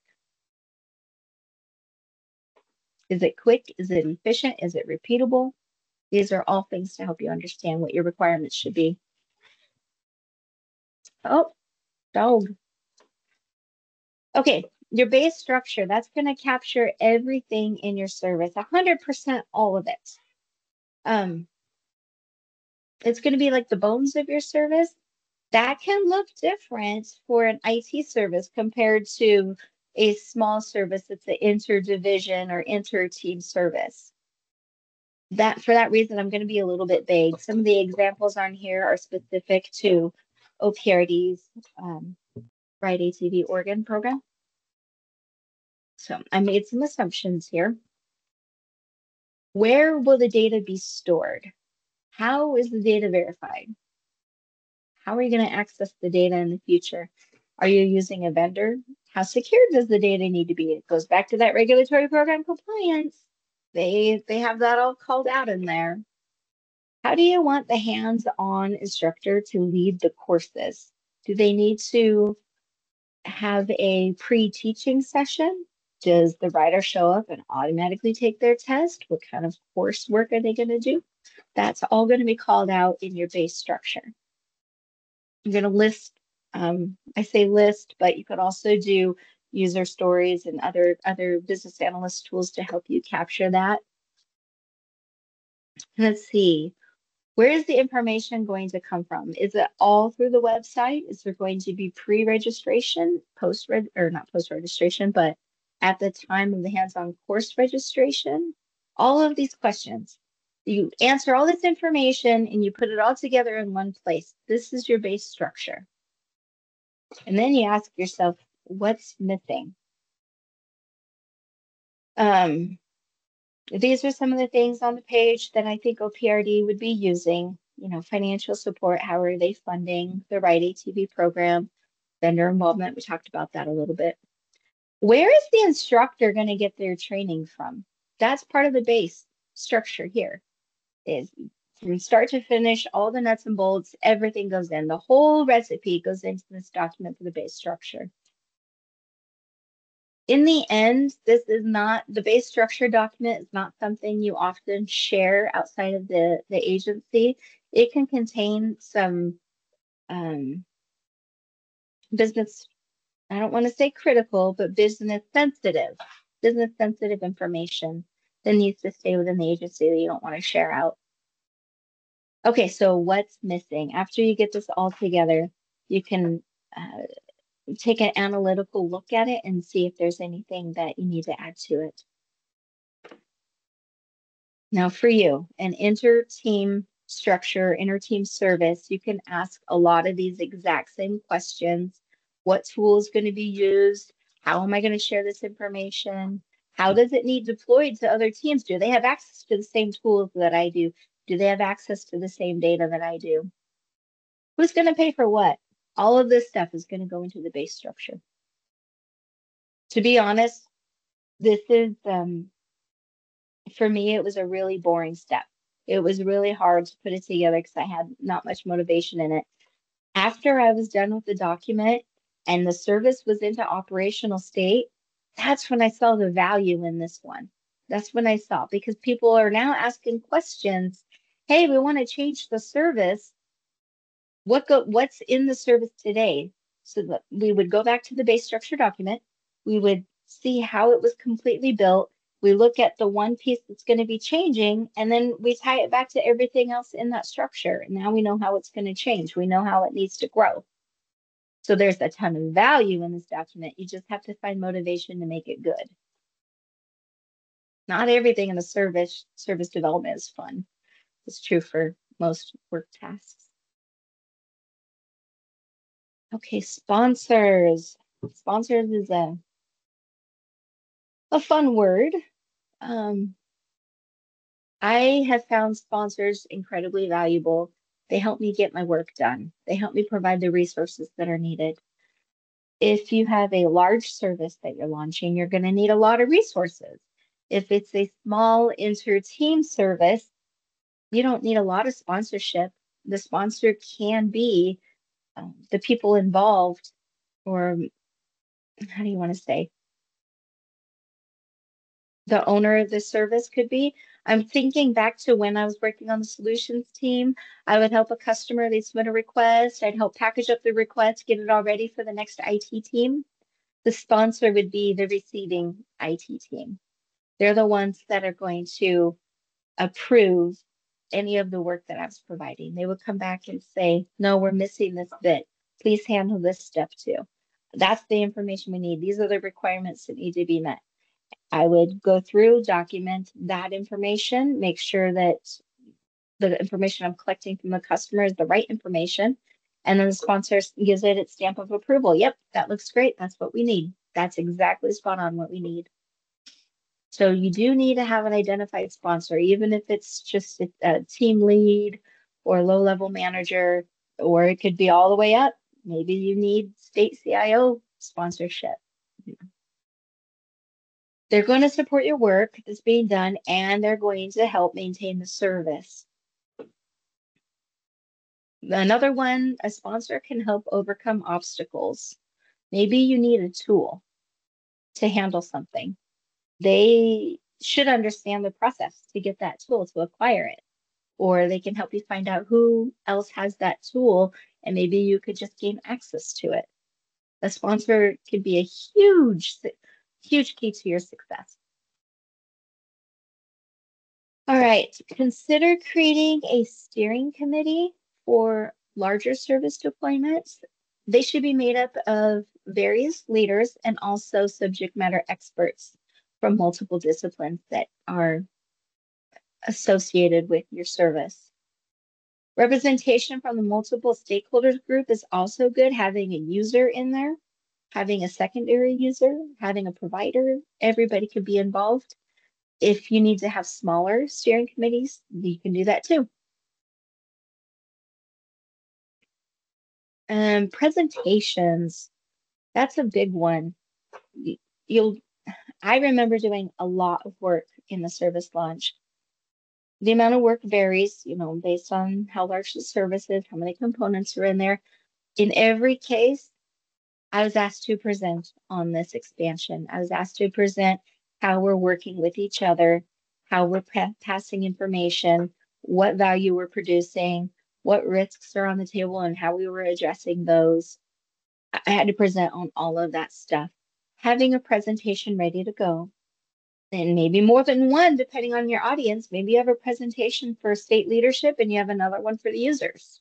[SPEAKER 2] Is it quick? Is it efficient? Is it repeatable? These are all things to help you understand what your requirements should be. Oh, dog. Okay, your base structure, that's going to capture everything in your service, 100% all of it. It's going to be like the bones of your service. That can look different for an IT service compared to a small service that's an interdivision or inter-team service. For that reason, I'm going to be a little bit vague. Some of the examples on here are specific to OPRD's Ride ATV Oregon program. So I made some assumptions here. Where will the data be stored? How is the data verified? How are you going to access the data in the future? Are you using a vendor? How secure does the data need to be? It goes back to that regulatory program compliance. They have that all called out in there. How do you want the hands-on instructor to lead the courses? Do they need to have a pre-teaching session? Does the rider show up and automatically take their test? What kind of coursework are they going to do? That's all going to be called out in your base structure. I'm going to list, I say list, but you could also do user stories and other business analyst tools to help you capture that. Let's see. Where is the information going to come from? Is it all through the website? Is there going to be pre-registration, not post-registration, but at the time of the hands-on course registration? All of these questions. You answer all this information and you put it all together in one place. This is your base structure. And then you ask yourself, what's missing? These are some of the things on the page that I think OPRD would be using. You know, financial support, how are they funding the Ride ATV program? Vendor involvement, we talked about that a little bit. Where is the instructor going to get their training from? That's part of the base structure here. Is from start to finish, all the nuts and bolts, everything goes in. The whole recipe goes into this document for the base structure. In the end, this is not, the base structure document is not something you often share outside of the agency. It can contain some business, I don't want to say critical, but business sensitive information that needs to stay within the agency that you don't want to share out. Okay, so what's missing? After you get this all together, you can take an analytical look at it and see if there's anything that you need to add to it. Now for you, an inter-team structure, inter-team service, you can ask a lot of these exact same questions. What tool is going to be used? How am I going to share this information? How does it need deployed to other teams? Do they have access to the same tools that I do? Do they have access to the same data that I do? Who's going to pay for what? All of this stuff is going to go into the base structure. To be honest, this is, for me, it was a really boring step. It was really hard to put it together because I had not much motivation in it. After I was done with the document and the service was into operational state, that's when I saw the value in this one. That's when I saw, because people are now asking questions. Hey, we want to change the service. What's in the service today? So that we would go back to the base structure document. We would see how it was completely built. We look at the one piece that's going to be changing, and then we tie it back to everything else in that structure. And now we know how it's going to change. We know how it needs to grow. So there's a ton of value in this document. You just have to find motivation to make it good. Not everything in the service development is fun. It's true for most work tasks. Okay, sponsors. Sponsors is a fun word. I have found sponsors incredibly valuable. They help me get my work done. They help me provide the resources that are needed. If you have a large service that you're launching, you're going to need a lot of resources. If it's a small inter-team service, you don't need a lot of sponsorship. The sponsor can be the people involved, or how do you want to say? The owner of the service could be. I'm thinking back to when I was working on the solutions team. I would help a customer, they'd submit a request. I'd help package up the request, get it all ready for the next IT team. The sponsor would be the receiving IT team. They're the ones that are going to approve any of the work that I was providing. They would come back and say, no, we're missing this bit. Please handle this step too. That's the information we need. These are the requirements that need to be met. I would go through, document that information, make sure that the information I'm collecting from the customer is the right information. And then the sponsor gives it its stamp of approval. Yep, that looks great. That's what we need. That's exactly spot on what we need. So you do need to have an identified sponsor, even if it's just a team lead or low-level manager, or it could be all the way up. Maybe you need state CIO sponsorship. They're going to support your work that's being done, and they're going to help maintain the service. Another one, a sponsor can help overcome obstacles. Maybe you need a tool to handle something. They should understand the process to get that tool, to acquire it. Or they can help you find out who else has that tool, and maybe you could just gain access to it. A sponsor could be a huge key to your success. All right, consider creating a steering committee for larger service deployments. They should be made up of various leaders and also subject matter experts from multiple disciplines that are associated with your service. Representation from the multiple stakeholders group is also good, having a user in there, having a secondary user, having a provider. Everybody could be involved. If you need to have smaller steering committees, you can do that too. Presentations, that's a big one. I remember doing a lot of work in the service launch. The amount of work varies, based on how large the service is, how many components are in there. In every case, I was asked to present on this expansion. I was asked to present how we're working with each other, how we're passing information, what value we're producing, what risks are on the table, and how we were addressing those. I had to present on all of that stuff. Having a presentation ready to go, and maybe more than one, depending on your audience. Maybe you have a presentation for state leadership and you have another one for the users.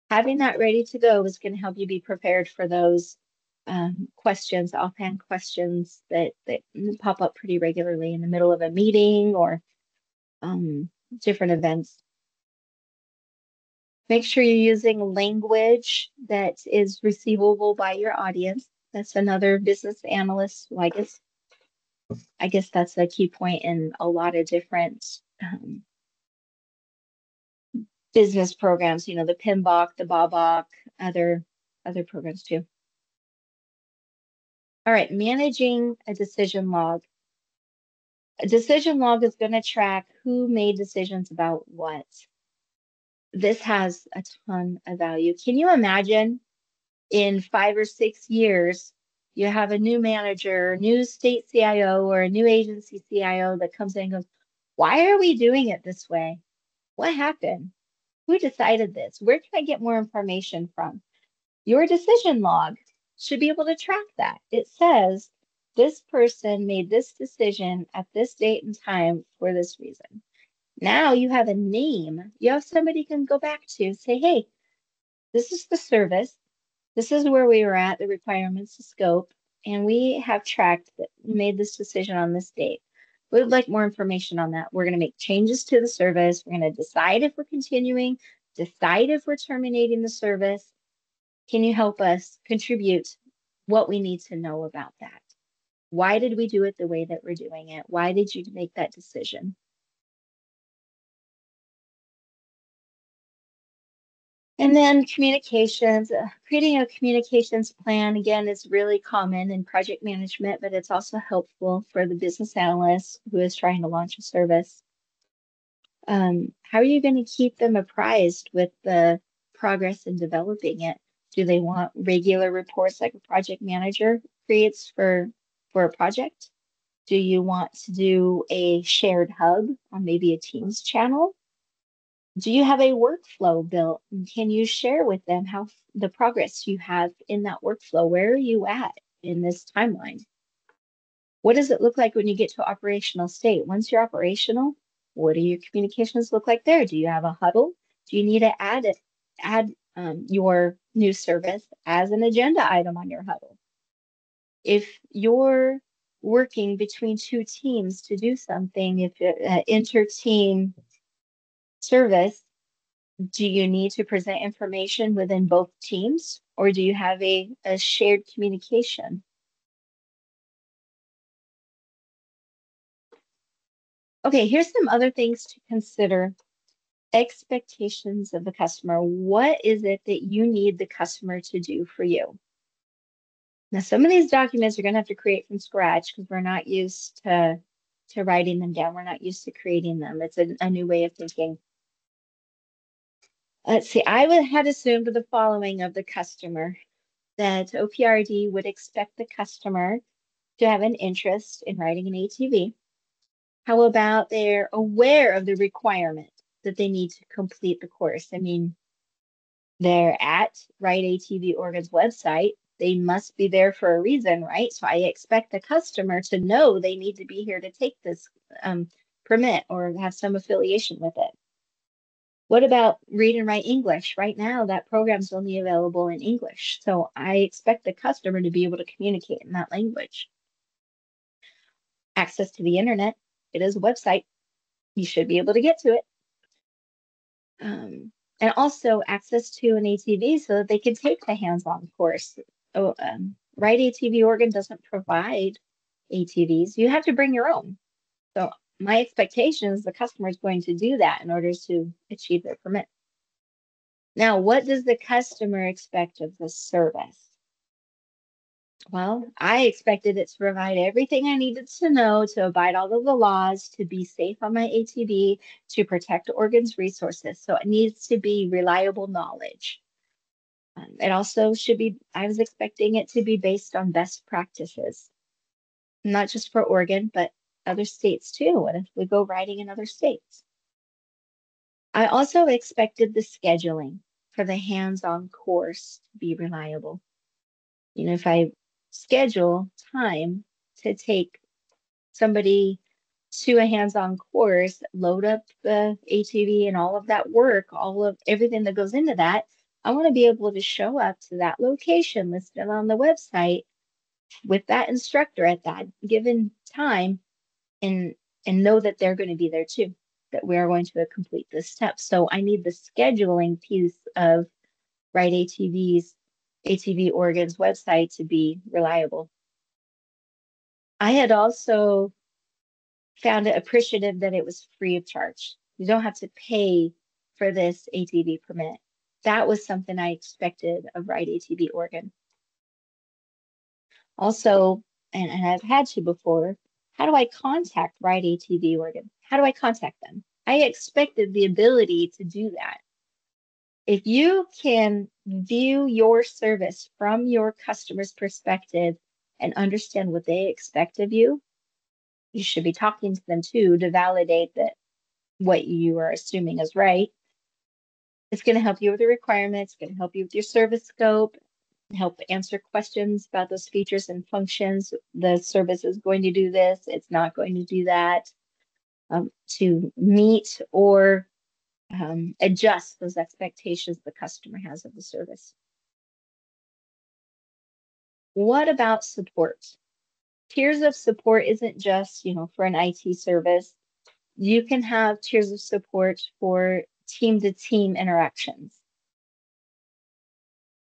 [SPEAKER 2] Having that ready to go is going to help you be prepared for those questions, offhand questions that pop up pretty regularly in the middle of a meeting or different events. Make sure you're using language that is receivable by your audience. That's another business analyst. Well, I guess that's a key point in a lot of different business programs, the PMBOK, the BABOK, other programs too. All right, managing a decision log. A decision log is going to track who made decisions about what. This has a ton of value. Can you imagine in 5 or 6 years, you have a new manager, new state CIO, or a new agency CIO that comes in and goes, why are we doing it this way? What happened? Who decided this? Where can I get more information from? Your decision log should be able to track that. It says this person made this decision at this date and time for this reason. Now you have a name. You have somebody you can go back to, say, hey, this is the service. This is where we were at, the requirements, the scope, and we have tracked that we made this decision on this date. We would like more information on that. We're going to make changes to the service. We're going to decide if we're continuing, decide if we're terminating the service. Can you help us contribute what we need to know about that. Why did we do it the way that we're doing it? Why did you make that decision? And then communications, creating a communications plan, again, is really common in project management, but it's also helpful for the business analyst who is trying to launch a service. How are you going to keep them apprised with the progress in developing it? Do they want regular reports like a project manager creates for a project? Do you want to do a shared hub on maybe a Teams channel? Do you have a workflow built? And can you share with them how the progress you have in that workflow? Where are you at in this timeline? What does it look like when you get to operational state? Once you're operational, what do your communications look like there? Do you have a huddle? Do you need to add your new service as an agenda item on your huddle? If you're working between two teams to do something, if inter-team service, do you need to present information within both teams, or do you have a shared communication? Okay, here's some other things to consider. Expectations of the customer. What is it that you need the customer to do for you? Now, some of these documents you're going to have to create from scratch because we're not used to writing them down. We're not used to creating them. It's a new way of thinking. Let's see, had assumed the following of the customer, that OPRD would expect the customer to have an interest in writing an ATV. How about they're aware of the requirement that they need to complete the course? I mean, they're at Write ATV Oregon's website. They must be there for a reason, right? So I expect the customer to know they need to be here to take this permit or have some affiliation with it. What about read and write English? Right now, that program's only available in English. So I expect the customer to be able to communicate in that language. Access to the internet. It is a website. You should be able to get to it. And also access to an ATV so that they can take the hands-on course. Write ATV Oregon doesn't provide ATVs. You have to bring your own. So my expectation is the customer is going to do that in order to achieve their permit. Now, what does the customer expect of the service? Well, I expected it to provide everything I needed to know to abide all of the laws, to be safe on my ATV, to protect Oregon's resources. So it needs to be reliable knowledge. It also should be, I was expecting it to be based on best practices, not just for Oregon, but other states too. What if we go riding in other states? I also expected the scheduling for the hands-on course to be reliable. You know, if I schedule time to take somebody to a hands-on course, load up the ATV and all of that work, all of everything that goes into that, I want to be able to show up to that location listed on the website with that instructor at that given time and know that they're going to be there too, that we are going to complete this step. So I need the scheduling piece of Write ATV Oregon's website to be reliable. I had also found it appreciative that it was free of charge. You don't have to pay for this ATV permit. That was something I expected of Write ATV Oregon. Also, and I've had to before, how do I contact Write ATV Oregon? How do I contact them? I expected the ability to do that. If you can view your service from your customer's perspective and understand what they expect of you, you should be talking to them too to validate that what you are assuming is right. It's going to help you with the requirements, it's going to help you with your service scope, help answer questions about those features and functions. The service is going to do this, it's not going to do that, to meet or adjust those expectations the customer has of the service. What about support? Tiers of support isn't just, for an IT service. You can have tiers of support for team-to-team interactions.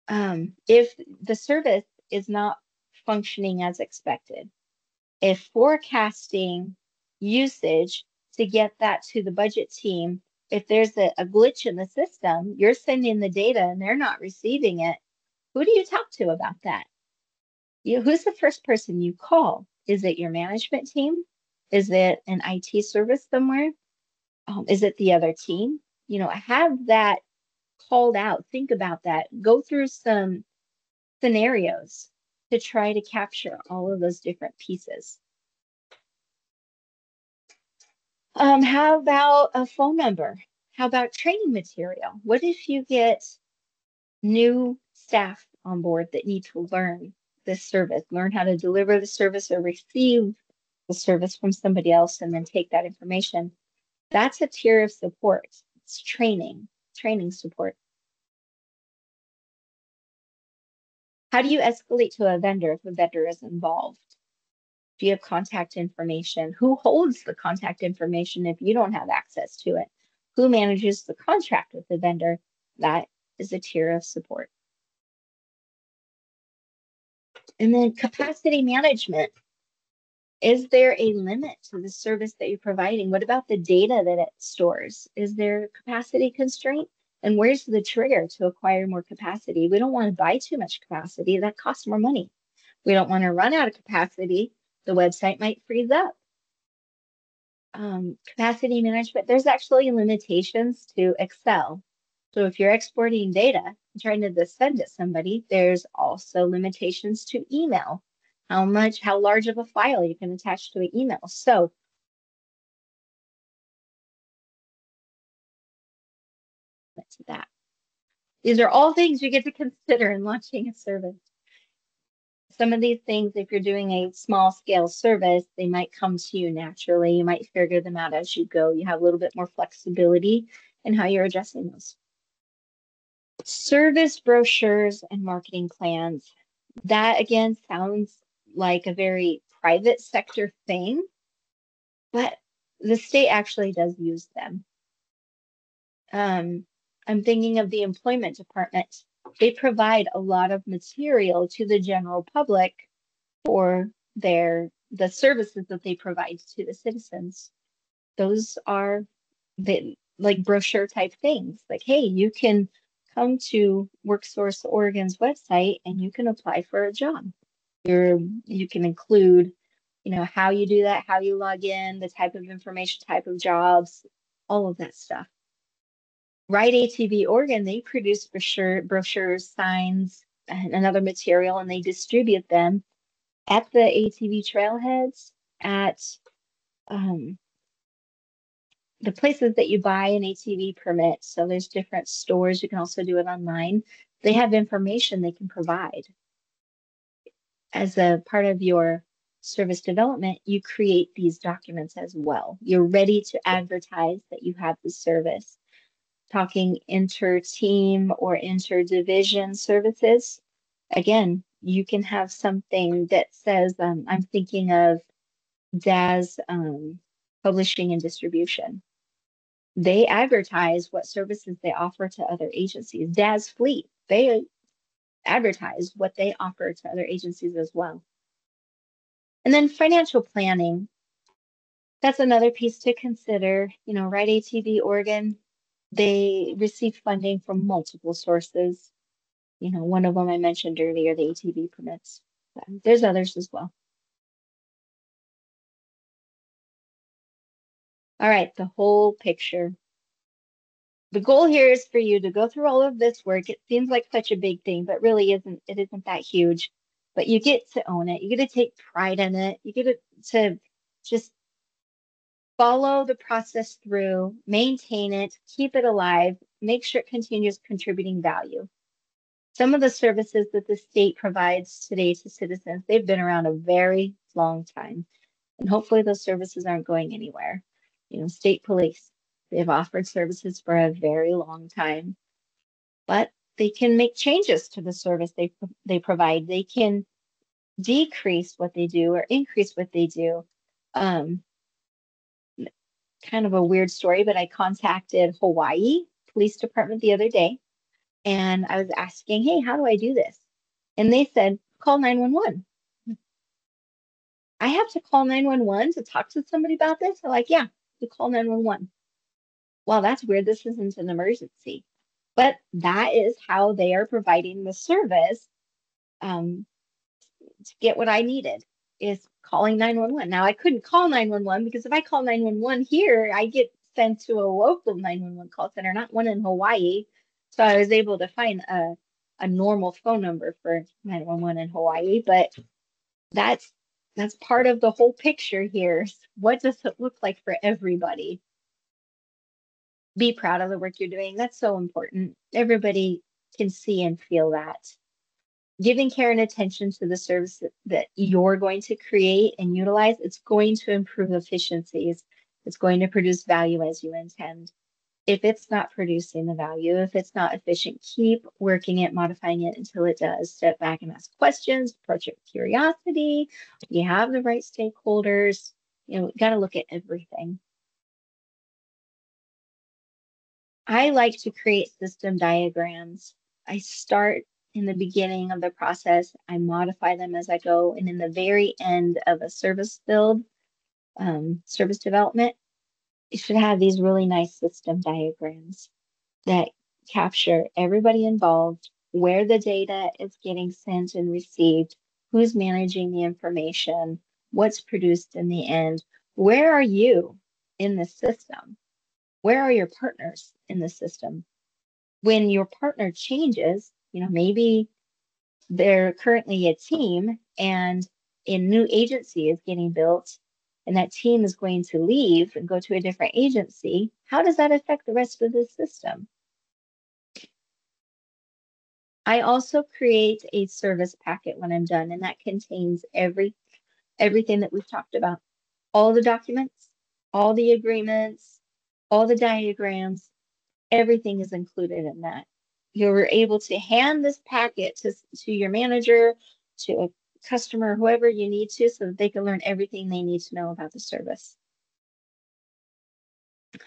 [SPEAKER 2] If the service is not functioning as expected. If forecasting usage to get that to the budget team, if there's a glitch in the system, you're sending the data and they're not receiving it, who do you talk to about that? Who's the first person you call? Is it your management team? Is it an IT service somewhere? Is it the other team? Have that called out. Think about that. Go through some scenarios to try to capture all of those different pieces. How about a phone number? How about training material? What if you get new staff on board that need to learn this service, learn how to deliver the service or receive the service from somebody else and then take that information? That's a tier of support. It's training support. How do you escalate to a vendor if a vendor is involved? Do you have contact information? Who holds the contact information if you don't have access to it? Who manages the contract with the vendor? That is a tier of support. And then capacity management. Is there a limit to the service that you're providing? What about the data that it stores? Is there capacity constraint? And where's the trigger to acquire more capacity? We don't want to buy too much capacity. That costs more money. We don't want to run out of capacity. The website might freeze up. Capacity management, there's actually limitations to Excel. So if you're exporting data and trying to send it to somebody, there's also limitations to email. How large of a file you can attach to an email. So to that. These are all things you get to consider in launching a service. Some of these things, if you're doing a small scale service, they might come to you naturally. You might figure them out as you go. You have a little bit more flexibility in how you're addressing those. Service brochures and marketing plans. That again sounds like a very private sector thing, but the state actually does use them. I'm thinking of the employment department. They provide a lot of material to the general public for the services that they provide to the citizens. Those are like brochure type things. Like, hey, you can come to WorkSource Oregon's website and you can apply for a job. You can include, how you do that, how you log in, the type of information, type of jobs, all of that stuff. Ride ATV Oregon, they produce brochures, signs, and other material, and they distribute them at the ATV trailheads, at the places that you buy an ATV permit. So there's different stores. You can also do it online. They have information they can provide. As a part of your service development, you create these documents as well. You're ready to advertise that you have the service. Talking inter-team or inter-division services, again, you can have something that says, I'm thinking of DAS Publishing and Distribution. They advertise what services they offer to other agencies. DAS Fleet, they advertise what they offer to other agencies as well. And then financial planning. That's another piece to consider. Ride ATV Oregon, they receive funding from multiple sources. One of them I mentioned earlier, the ATV permits. There's others as well. All right, the whole picture. The goal here is for you to go through all of this work. It seems like such a big thing, but really it isn't that huge. But you get to own it. You get to take pride in it. You get to just follow the process through, maintain it, keep it alive, make sure it continues contributing value. Some of the services that the state provides today to citizens, they've been around a very long time. And hopefully those services aren't going anywhere. State police, they've offered services for a very long time, but they can make changes to the service they provide. They can decrease what they do or increase what they do. Kind of a weird story, but I contacted Hawaii Police Department the other day and I was asking, hey, how do I do this? And they said, call 911. I have to call 911 to talk to somebody about this. They're like, yeah, you call 911. Well, that's weird. This isn't an emergency. But that is how they are providing the service to get what I needed, is calling 911. Now, I couldn't call 911 because if I call 911 here, I get sent to a local 911 call center, not one in Hawaii. So I was able to find a normal phone number for 911 in Hawaii, but that's that's part of the whole picture here. What does it look like for everybody? Be proud of the work you're doing. That's so important. Everybody can see and feel that. Giving care and attention to the service that you're going to create and utilize, it's going to improve efficiencies. It's going to produce value as you intend. If it's not producing the value, if it's not efficient, keep working it, modifying it until it does. Step back and ask questions, approach it with curiosity. You have the right stakeholders. You know, got to look at everything. I like to create system diagrams. I start in the beginning of the process, I modify them as I go, and in the very end of a service build, service development, you should have these really nice system diagrams that capture everybody involved, where the data is getting sent and received, who's managing the information, what's produced in the end, where are you in the system? Where are your partners in the system? When your partner changes, you know, maybe they're currently a team and a new agency is getting built and that team is going to leave and go to a different agency, how does that affect the rest of the system? I also create a service packet when I'm done, and that contains everything that we've talked about. All the documents, all the agreements, all the diagrams, everything is included in that. You're able to hand this packet to your manager, to a customer, whoever you need to, so that they can learn everything they need to know about the service.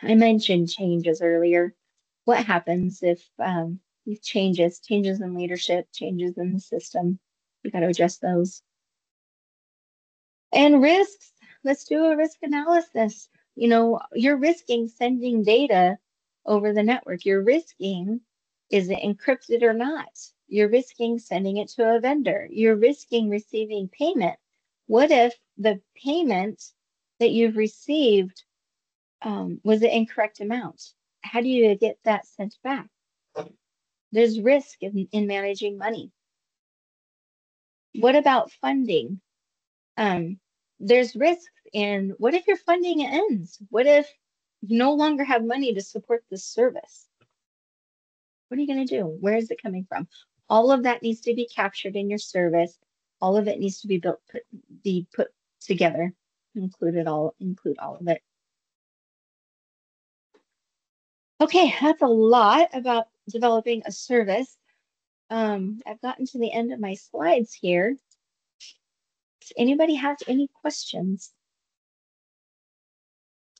[SPEAKER 2] I mentioned changes earlier. What happens if changes in leadership, changes in the system? You got to address those. And risks, let's do a risk analysis. You know, you're risking sending data over the network. You're risking, is it encrypted or not? You're risking sending it to a vendor. You're risking receiving payment. What if the payment that you've received was the incorrect amount? How do you get that sent back? There's risk in managing money. What about funding? There's risks in, what if your funding ends? What if you no longer have money to support this service? What are you going to do? Where is it coming from? All of that needs to be captured in your service. All of it needs to be put together. Include all of it. Okay, that's a lot about developing a service. I've gotten to the end of my slides here. Does anybody have any questions?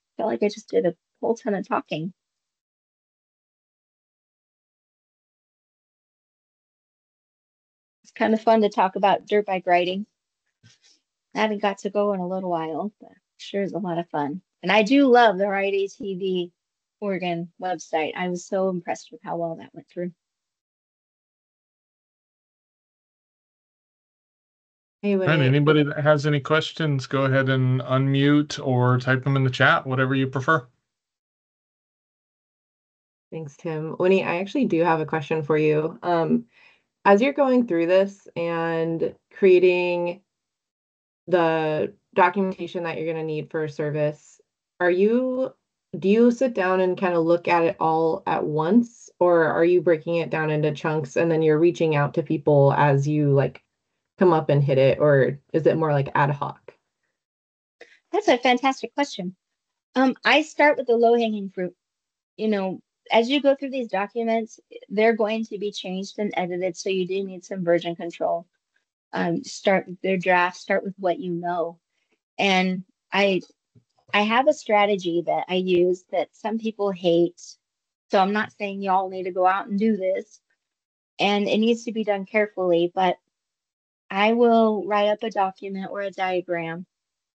[SPEAKER 2] I feel like I just did a whole ton of talking. It's kind of fun to talk about dirt bike riding. I haven't got to go in a little while, but sure is a lot of fun. And I do love the Ride ATV Oregon website. I was so impressed with how well that went through.
[SPEAKER 1] Hey, Winnie. Anybody that has any questions, go ahead and unmute or type them in the chat, whatever you prefer.
[SPEAKER 3] Thanks, Tim. Winnie, I actually do have a question for you. As you're going through this and creating the documentation that you're going to need for a service, do you sit down and kind of look at it all at once, or are you breaking it down into chunks and then you're reaching out to people as you like come up and hit it, or is it more like ad hoc?
[SPEAKER 2] That's a fantastic question. I start with the low-hanging fruit. You know, as you go through these documents, they're going to be changed and edited, so you do need some version control. Start with their draft, start with what you know. And I have a strategy that I use that some people hate. So I'm not saying y'all need to go out and do this. And it needs to be done carefully, but I will write up a document or a diagram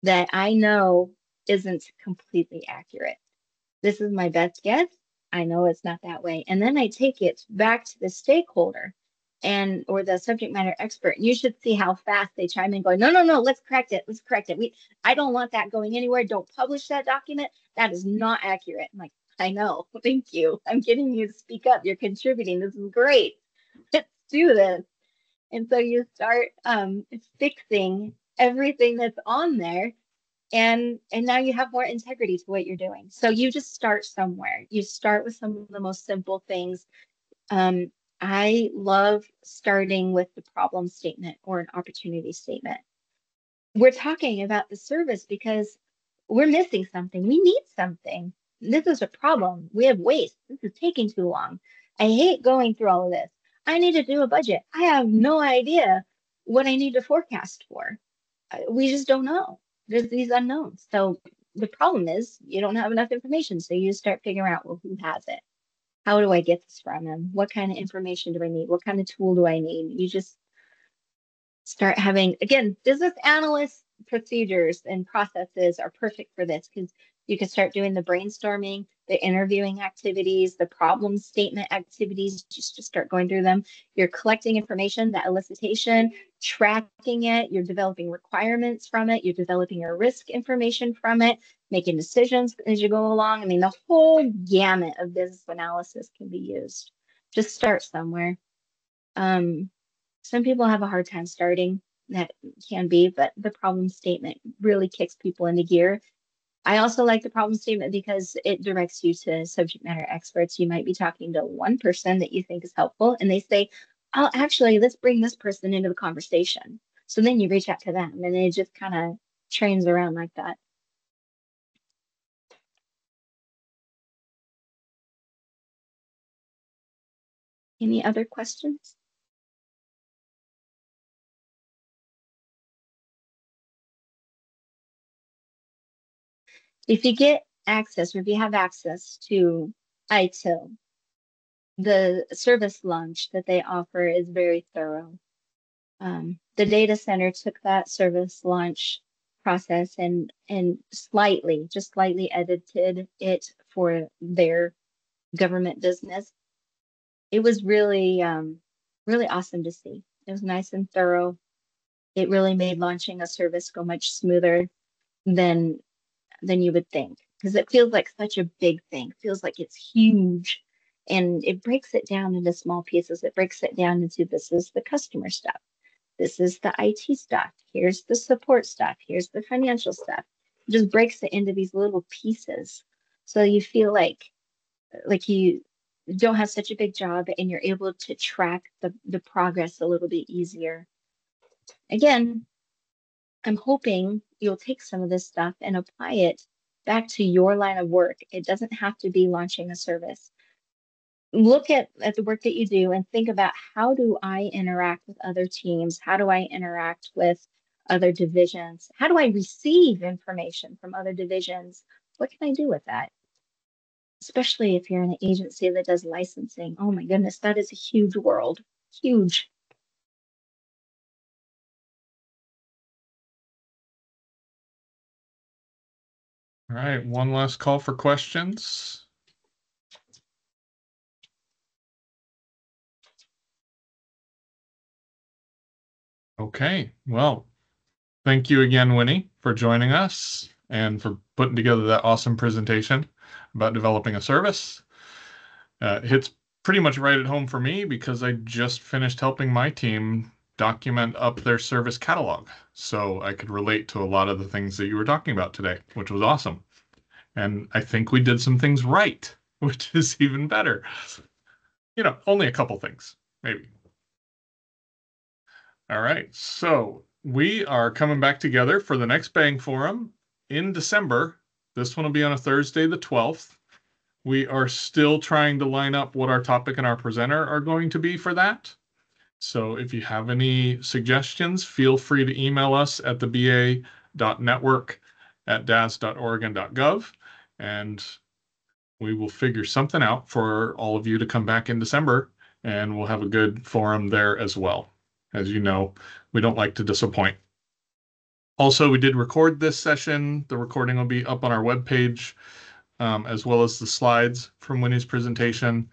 [SPEAKER 2] that I know isn't completely accurate. This is my best guess. I know it's not that way. And then I take it back to the stakeholder and or the subject matter expert. You should see how fast they chime in going, no, no, no, let's correct it. Let's correct it. I don't want that going anywhere. Don't publish that document. That is not accurate. I'm like, I know. Thank you. I'm getting you to speak up. You're contributing. This is great. Let's do this. And so you start fixing everything that's on there, and now you have more integrity to what you're doing. So you just start somewhere. You start with some of the most simple things. I love starting with the problem statement or an opportunity statement. We're talking about the service because we're missing something. We need something. This is a problem. We have waste. This is taking too long. I hate going through all of this. I need to do a budget. I have no idea what I need to forecast for. We just don't know. There's these unknowns. So the problem is you don't have enough information. So you start figuring out, well, who has it? How do I get this from them? What kind of information do I need? What kind of tool do I need? You just start having, again, business analyst procedures and processes are perfect for this because you can start doing the brainstorming, the interviewing activities, the problem statement activities, just to start going through them. You're collecting information, that elicitation, tracking it, you're developing requirements from it, you're developing your risk information from it, making decisions as you go along. I mean, the whole gamut of business analysis can be used. Just start somewhere. Some people have a hard time starting, that can be, but the problem statement really kicks people into gear. I also like the problem statement because it directs you to subject matter experts. You might be talking to one person that you think is helpful, and they say, oh, actually, let's bring this person into the conversation. So then you reach out to them, and it just kind of trains around like that. Any other questions? If you get access, or if you have access to ITIL, the service lunch that they offer is very thorough. The data center took that service launch process and just slightly edited it for their government business. It was really really awesome to see. It was nice and thorough. It really made launching a service go much smoother than you would think, because it feels like such a big thing. It feels like it's huge, and it breaks it down into small pieces. It breaks it down into, this is the customer stuff. This is the IT stuff. Here's the support stuff. Here's the financial stuff. It just breaks it into these little pieces. So you feel like you don't have such a big job, and you're able to track the progress a little bit easier. Again, I'm hoping you'll take some of this stuff and apply it back to your line of work. It doesn't have to be launching a service. Look at the work that you do and think about, how do I interact with other teams? How do I interact with other divisions? How do I receive information from other divisions? What can I do with that? Especially if you're in an agency that does licensing. Oh my goodness, that is a huge world. Huge.
[SPEAKER 1] All right, one last call for questions. Okay, well, thank you again, Winnie, for joining us and for putting together that awesome presentation about developing a service. It hits pretty much right at home for me because I just finished helping my team document up their service catalog. So I could relate to a lot of the things that you were talking about today, which was awesome. And I think we did some things right, which is even better. You know, only a couple things, maybe. All right, so we are coming back together for the next Bang Forum in December. This one will be on a Thursday, the 12th. We are still trying to line up what our topic and our presenter are going to be for that. So if you have any suggestions, feel free to email us at theba.network@das.oregon.gov, and we will figure something out for all of you to come back in December, and we'll have a good forum there as well. As you know, we don't like to disappoint. Also, we did record this session. The recording will be up on our webpage, as well as the slides from Winnie's presentation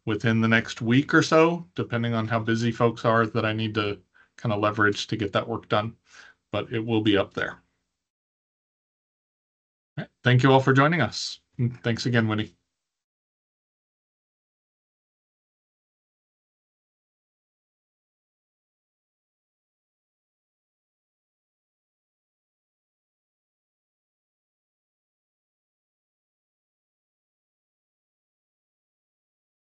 [SPEAKER 1] within the next week or so, depending on how busy folks are that I need to kind of leverage to get that work done. But it will be up there. All right. Thank you all for joining us. Thanks again, Winnie.